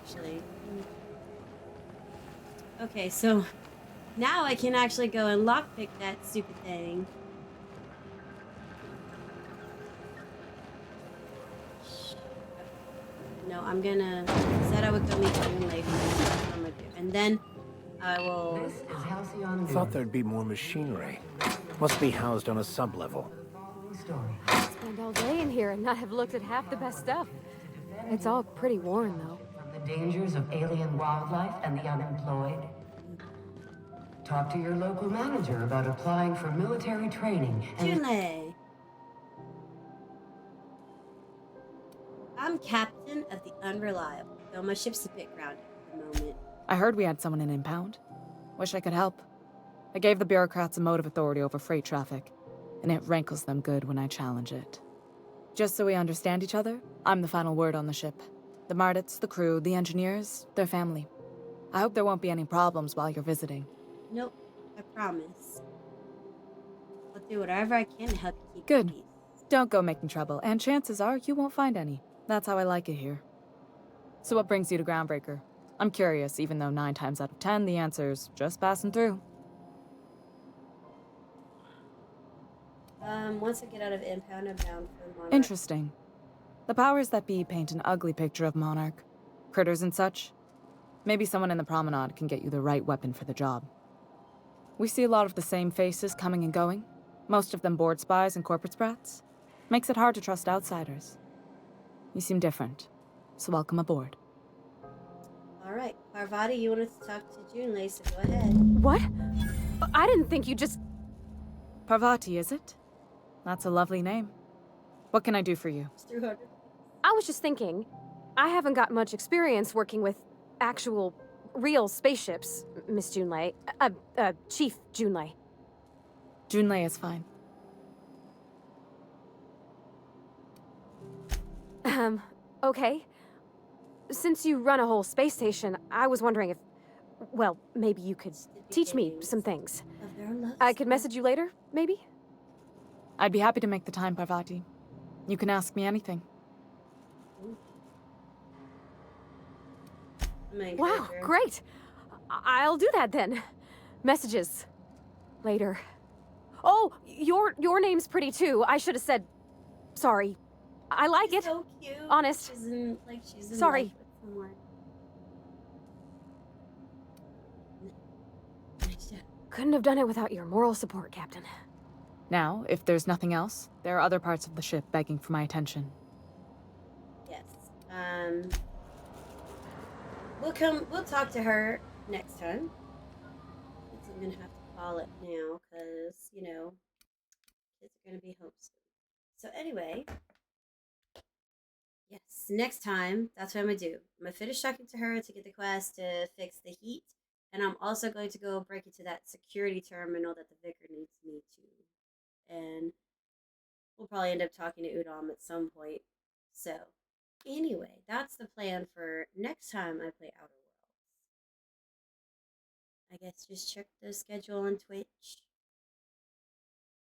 Actually. Okay, so Now I can actually go and lockpick that stupid thing. No, I'm gonna... Said I would go meet June later. That's what I'm gonna do. And then I will... This is Halcyon. Thought there'd be more machinery. Must be housed on a sub-level. Spend all day in here and not have looked at half the best stuff. It's all pretty worn, though. From the dangers of alien wildlife and the unemployed. Talk to your local manager about applying for military training. Junlei. I'm captain of the Unreliable, though my ship's a bit grounded at the moment. I heard we had someone in impound. Wish I could help. I gave the bureaucrats a motive authority over freight traffic, and it rankles them good when I challenge it. Just so we understand each other, I'm the final word on the ship. The Mardits, the crew, the engineers, their family. I hope there won't be any problems while you're visiting. Nope, I promise. I'll do whatever I can to help you keep Good. peace. Don't go making trouble, and chances are you won't find any. That's how I like it here. So what brings you to Groundbreaker? I'm curious, even though 9 times out of 10 the answer's just passing through. Once I get out of impound, I'm bound for Monarch. Interesting. The powers that be paint an ugly picture of Monarch. Critters and such. Maybe someone in the promenade can get you the right weapon for the job. We see a lot of the same faces coming and going. Most of them board spies and corporate sprats. Makes it hard to trust outsiders. You seem different, so welcome aboard. Alright, Parvati, you wanted to talk to Junlei, so go ahead. What? I didn't think you just... Parvati, is it? That's a lovely name. What can I do for you? I was just thinking, I haven't got much experience working with actual, real spaceships, Miss Junlei. Chief Junlei. Junlei is fine. Okay. Since you run a whole space station, I was wondering if, well, maybe you could teach me some things. I could message you later, maybe? I'd be happy to make the time, Parvati. You can ask me anything. Wow, great! I'll do that then. Messages. Later. Oh, your name's pretty too. I should have said... Sorry. I like it. So cute. Honest. She's in Sorry. love with someone. Couldn't have done it without your moral support, Captain. Now, if there's nothing else, there are other parts of the ship begging for my attention. Yes. We'll talk to her next time. I'm gonna have to call it now, because, you know, kids are gonna be home soon. So anyway, yes, next time, that's what I'm gonna do. I'm gonna finish talking to her to get the quest to fix the heat, and I'm also going to go break into that security terminal that the vicar needs me to. And we'll probably end up talking to Udom at some point. So, anyway, that's the plan for next time I play Outer Worlds. I guess just check the schedule on Twitch.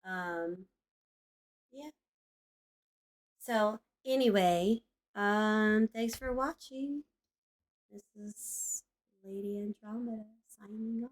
Yeah. So, anyway, thanks for watching. This is Lady Andromeda signing off.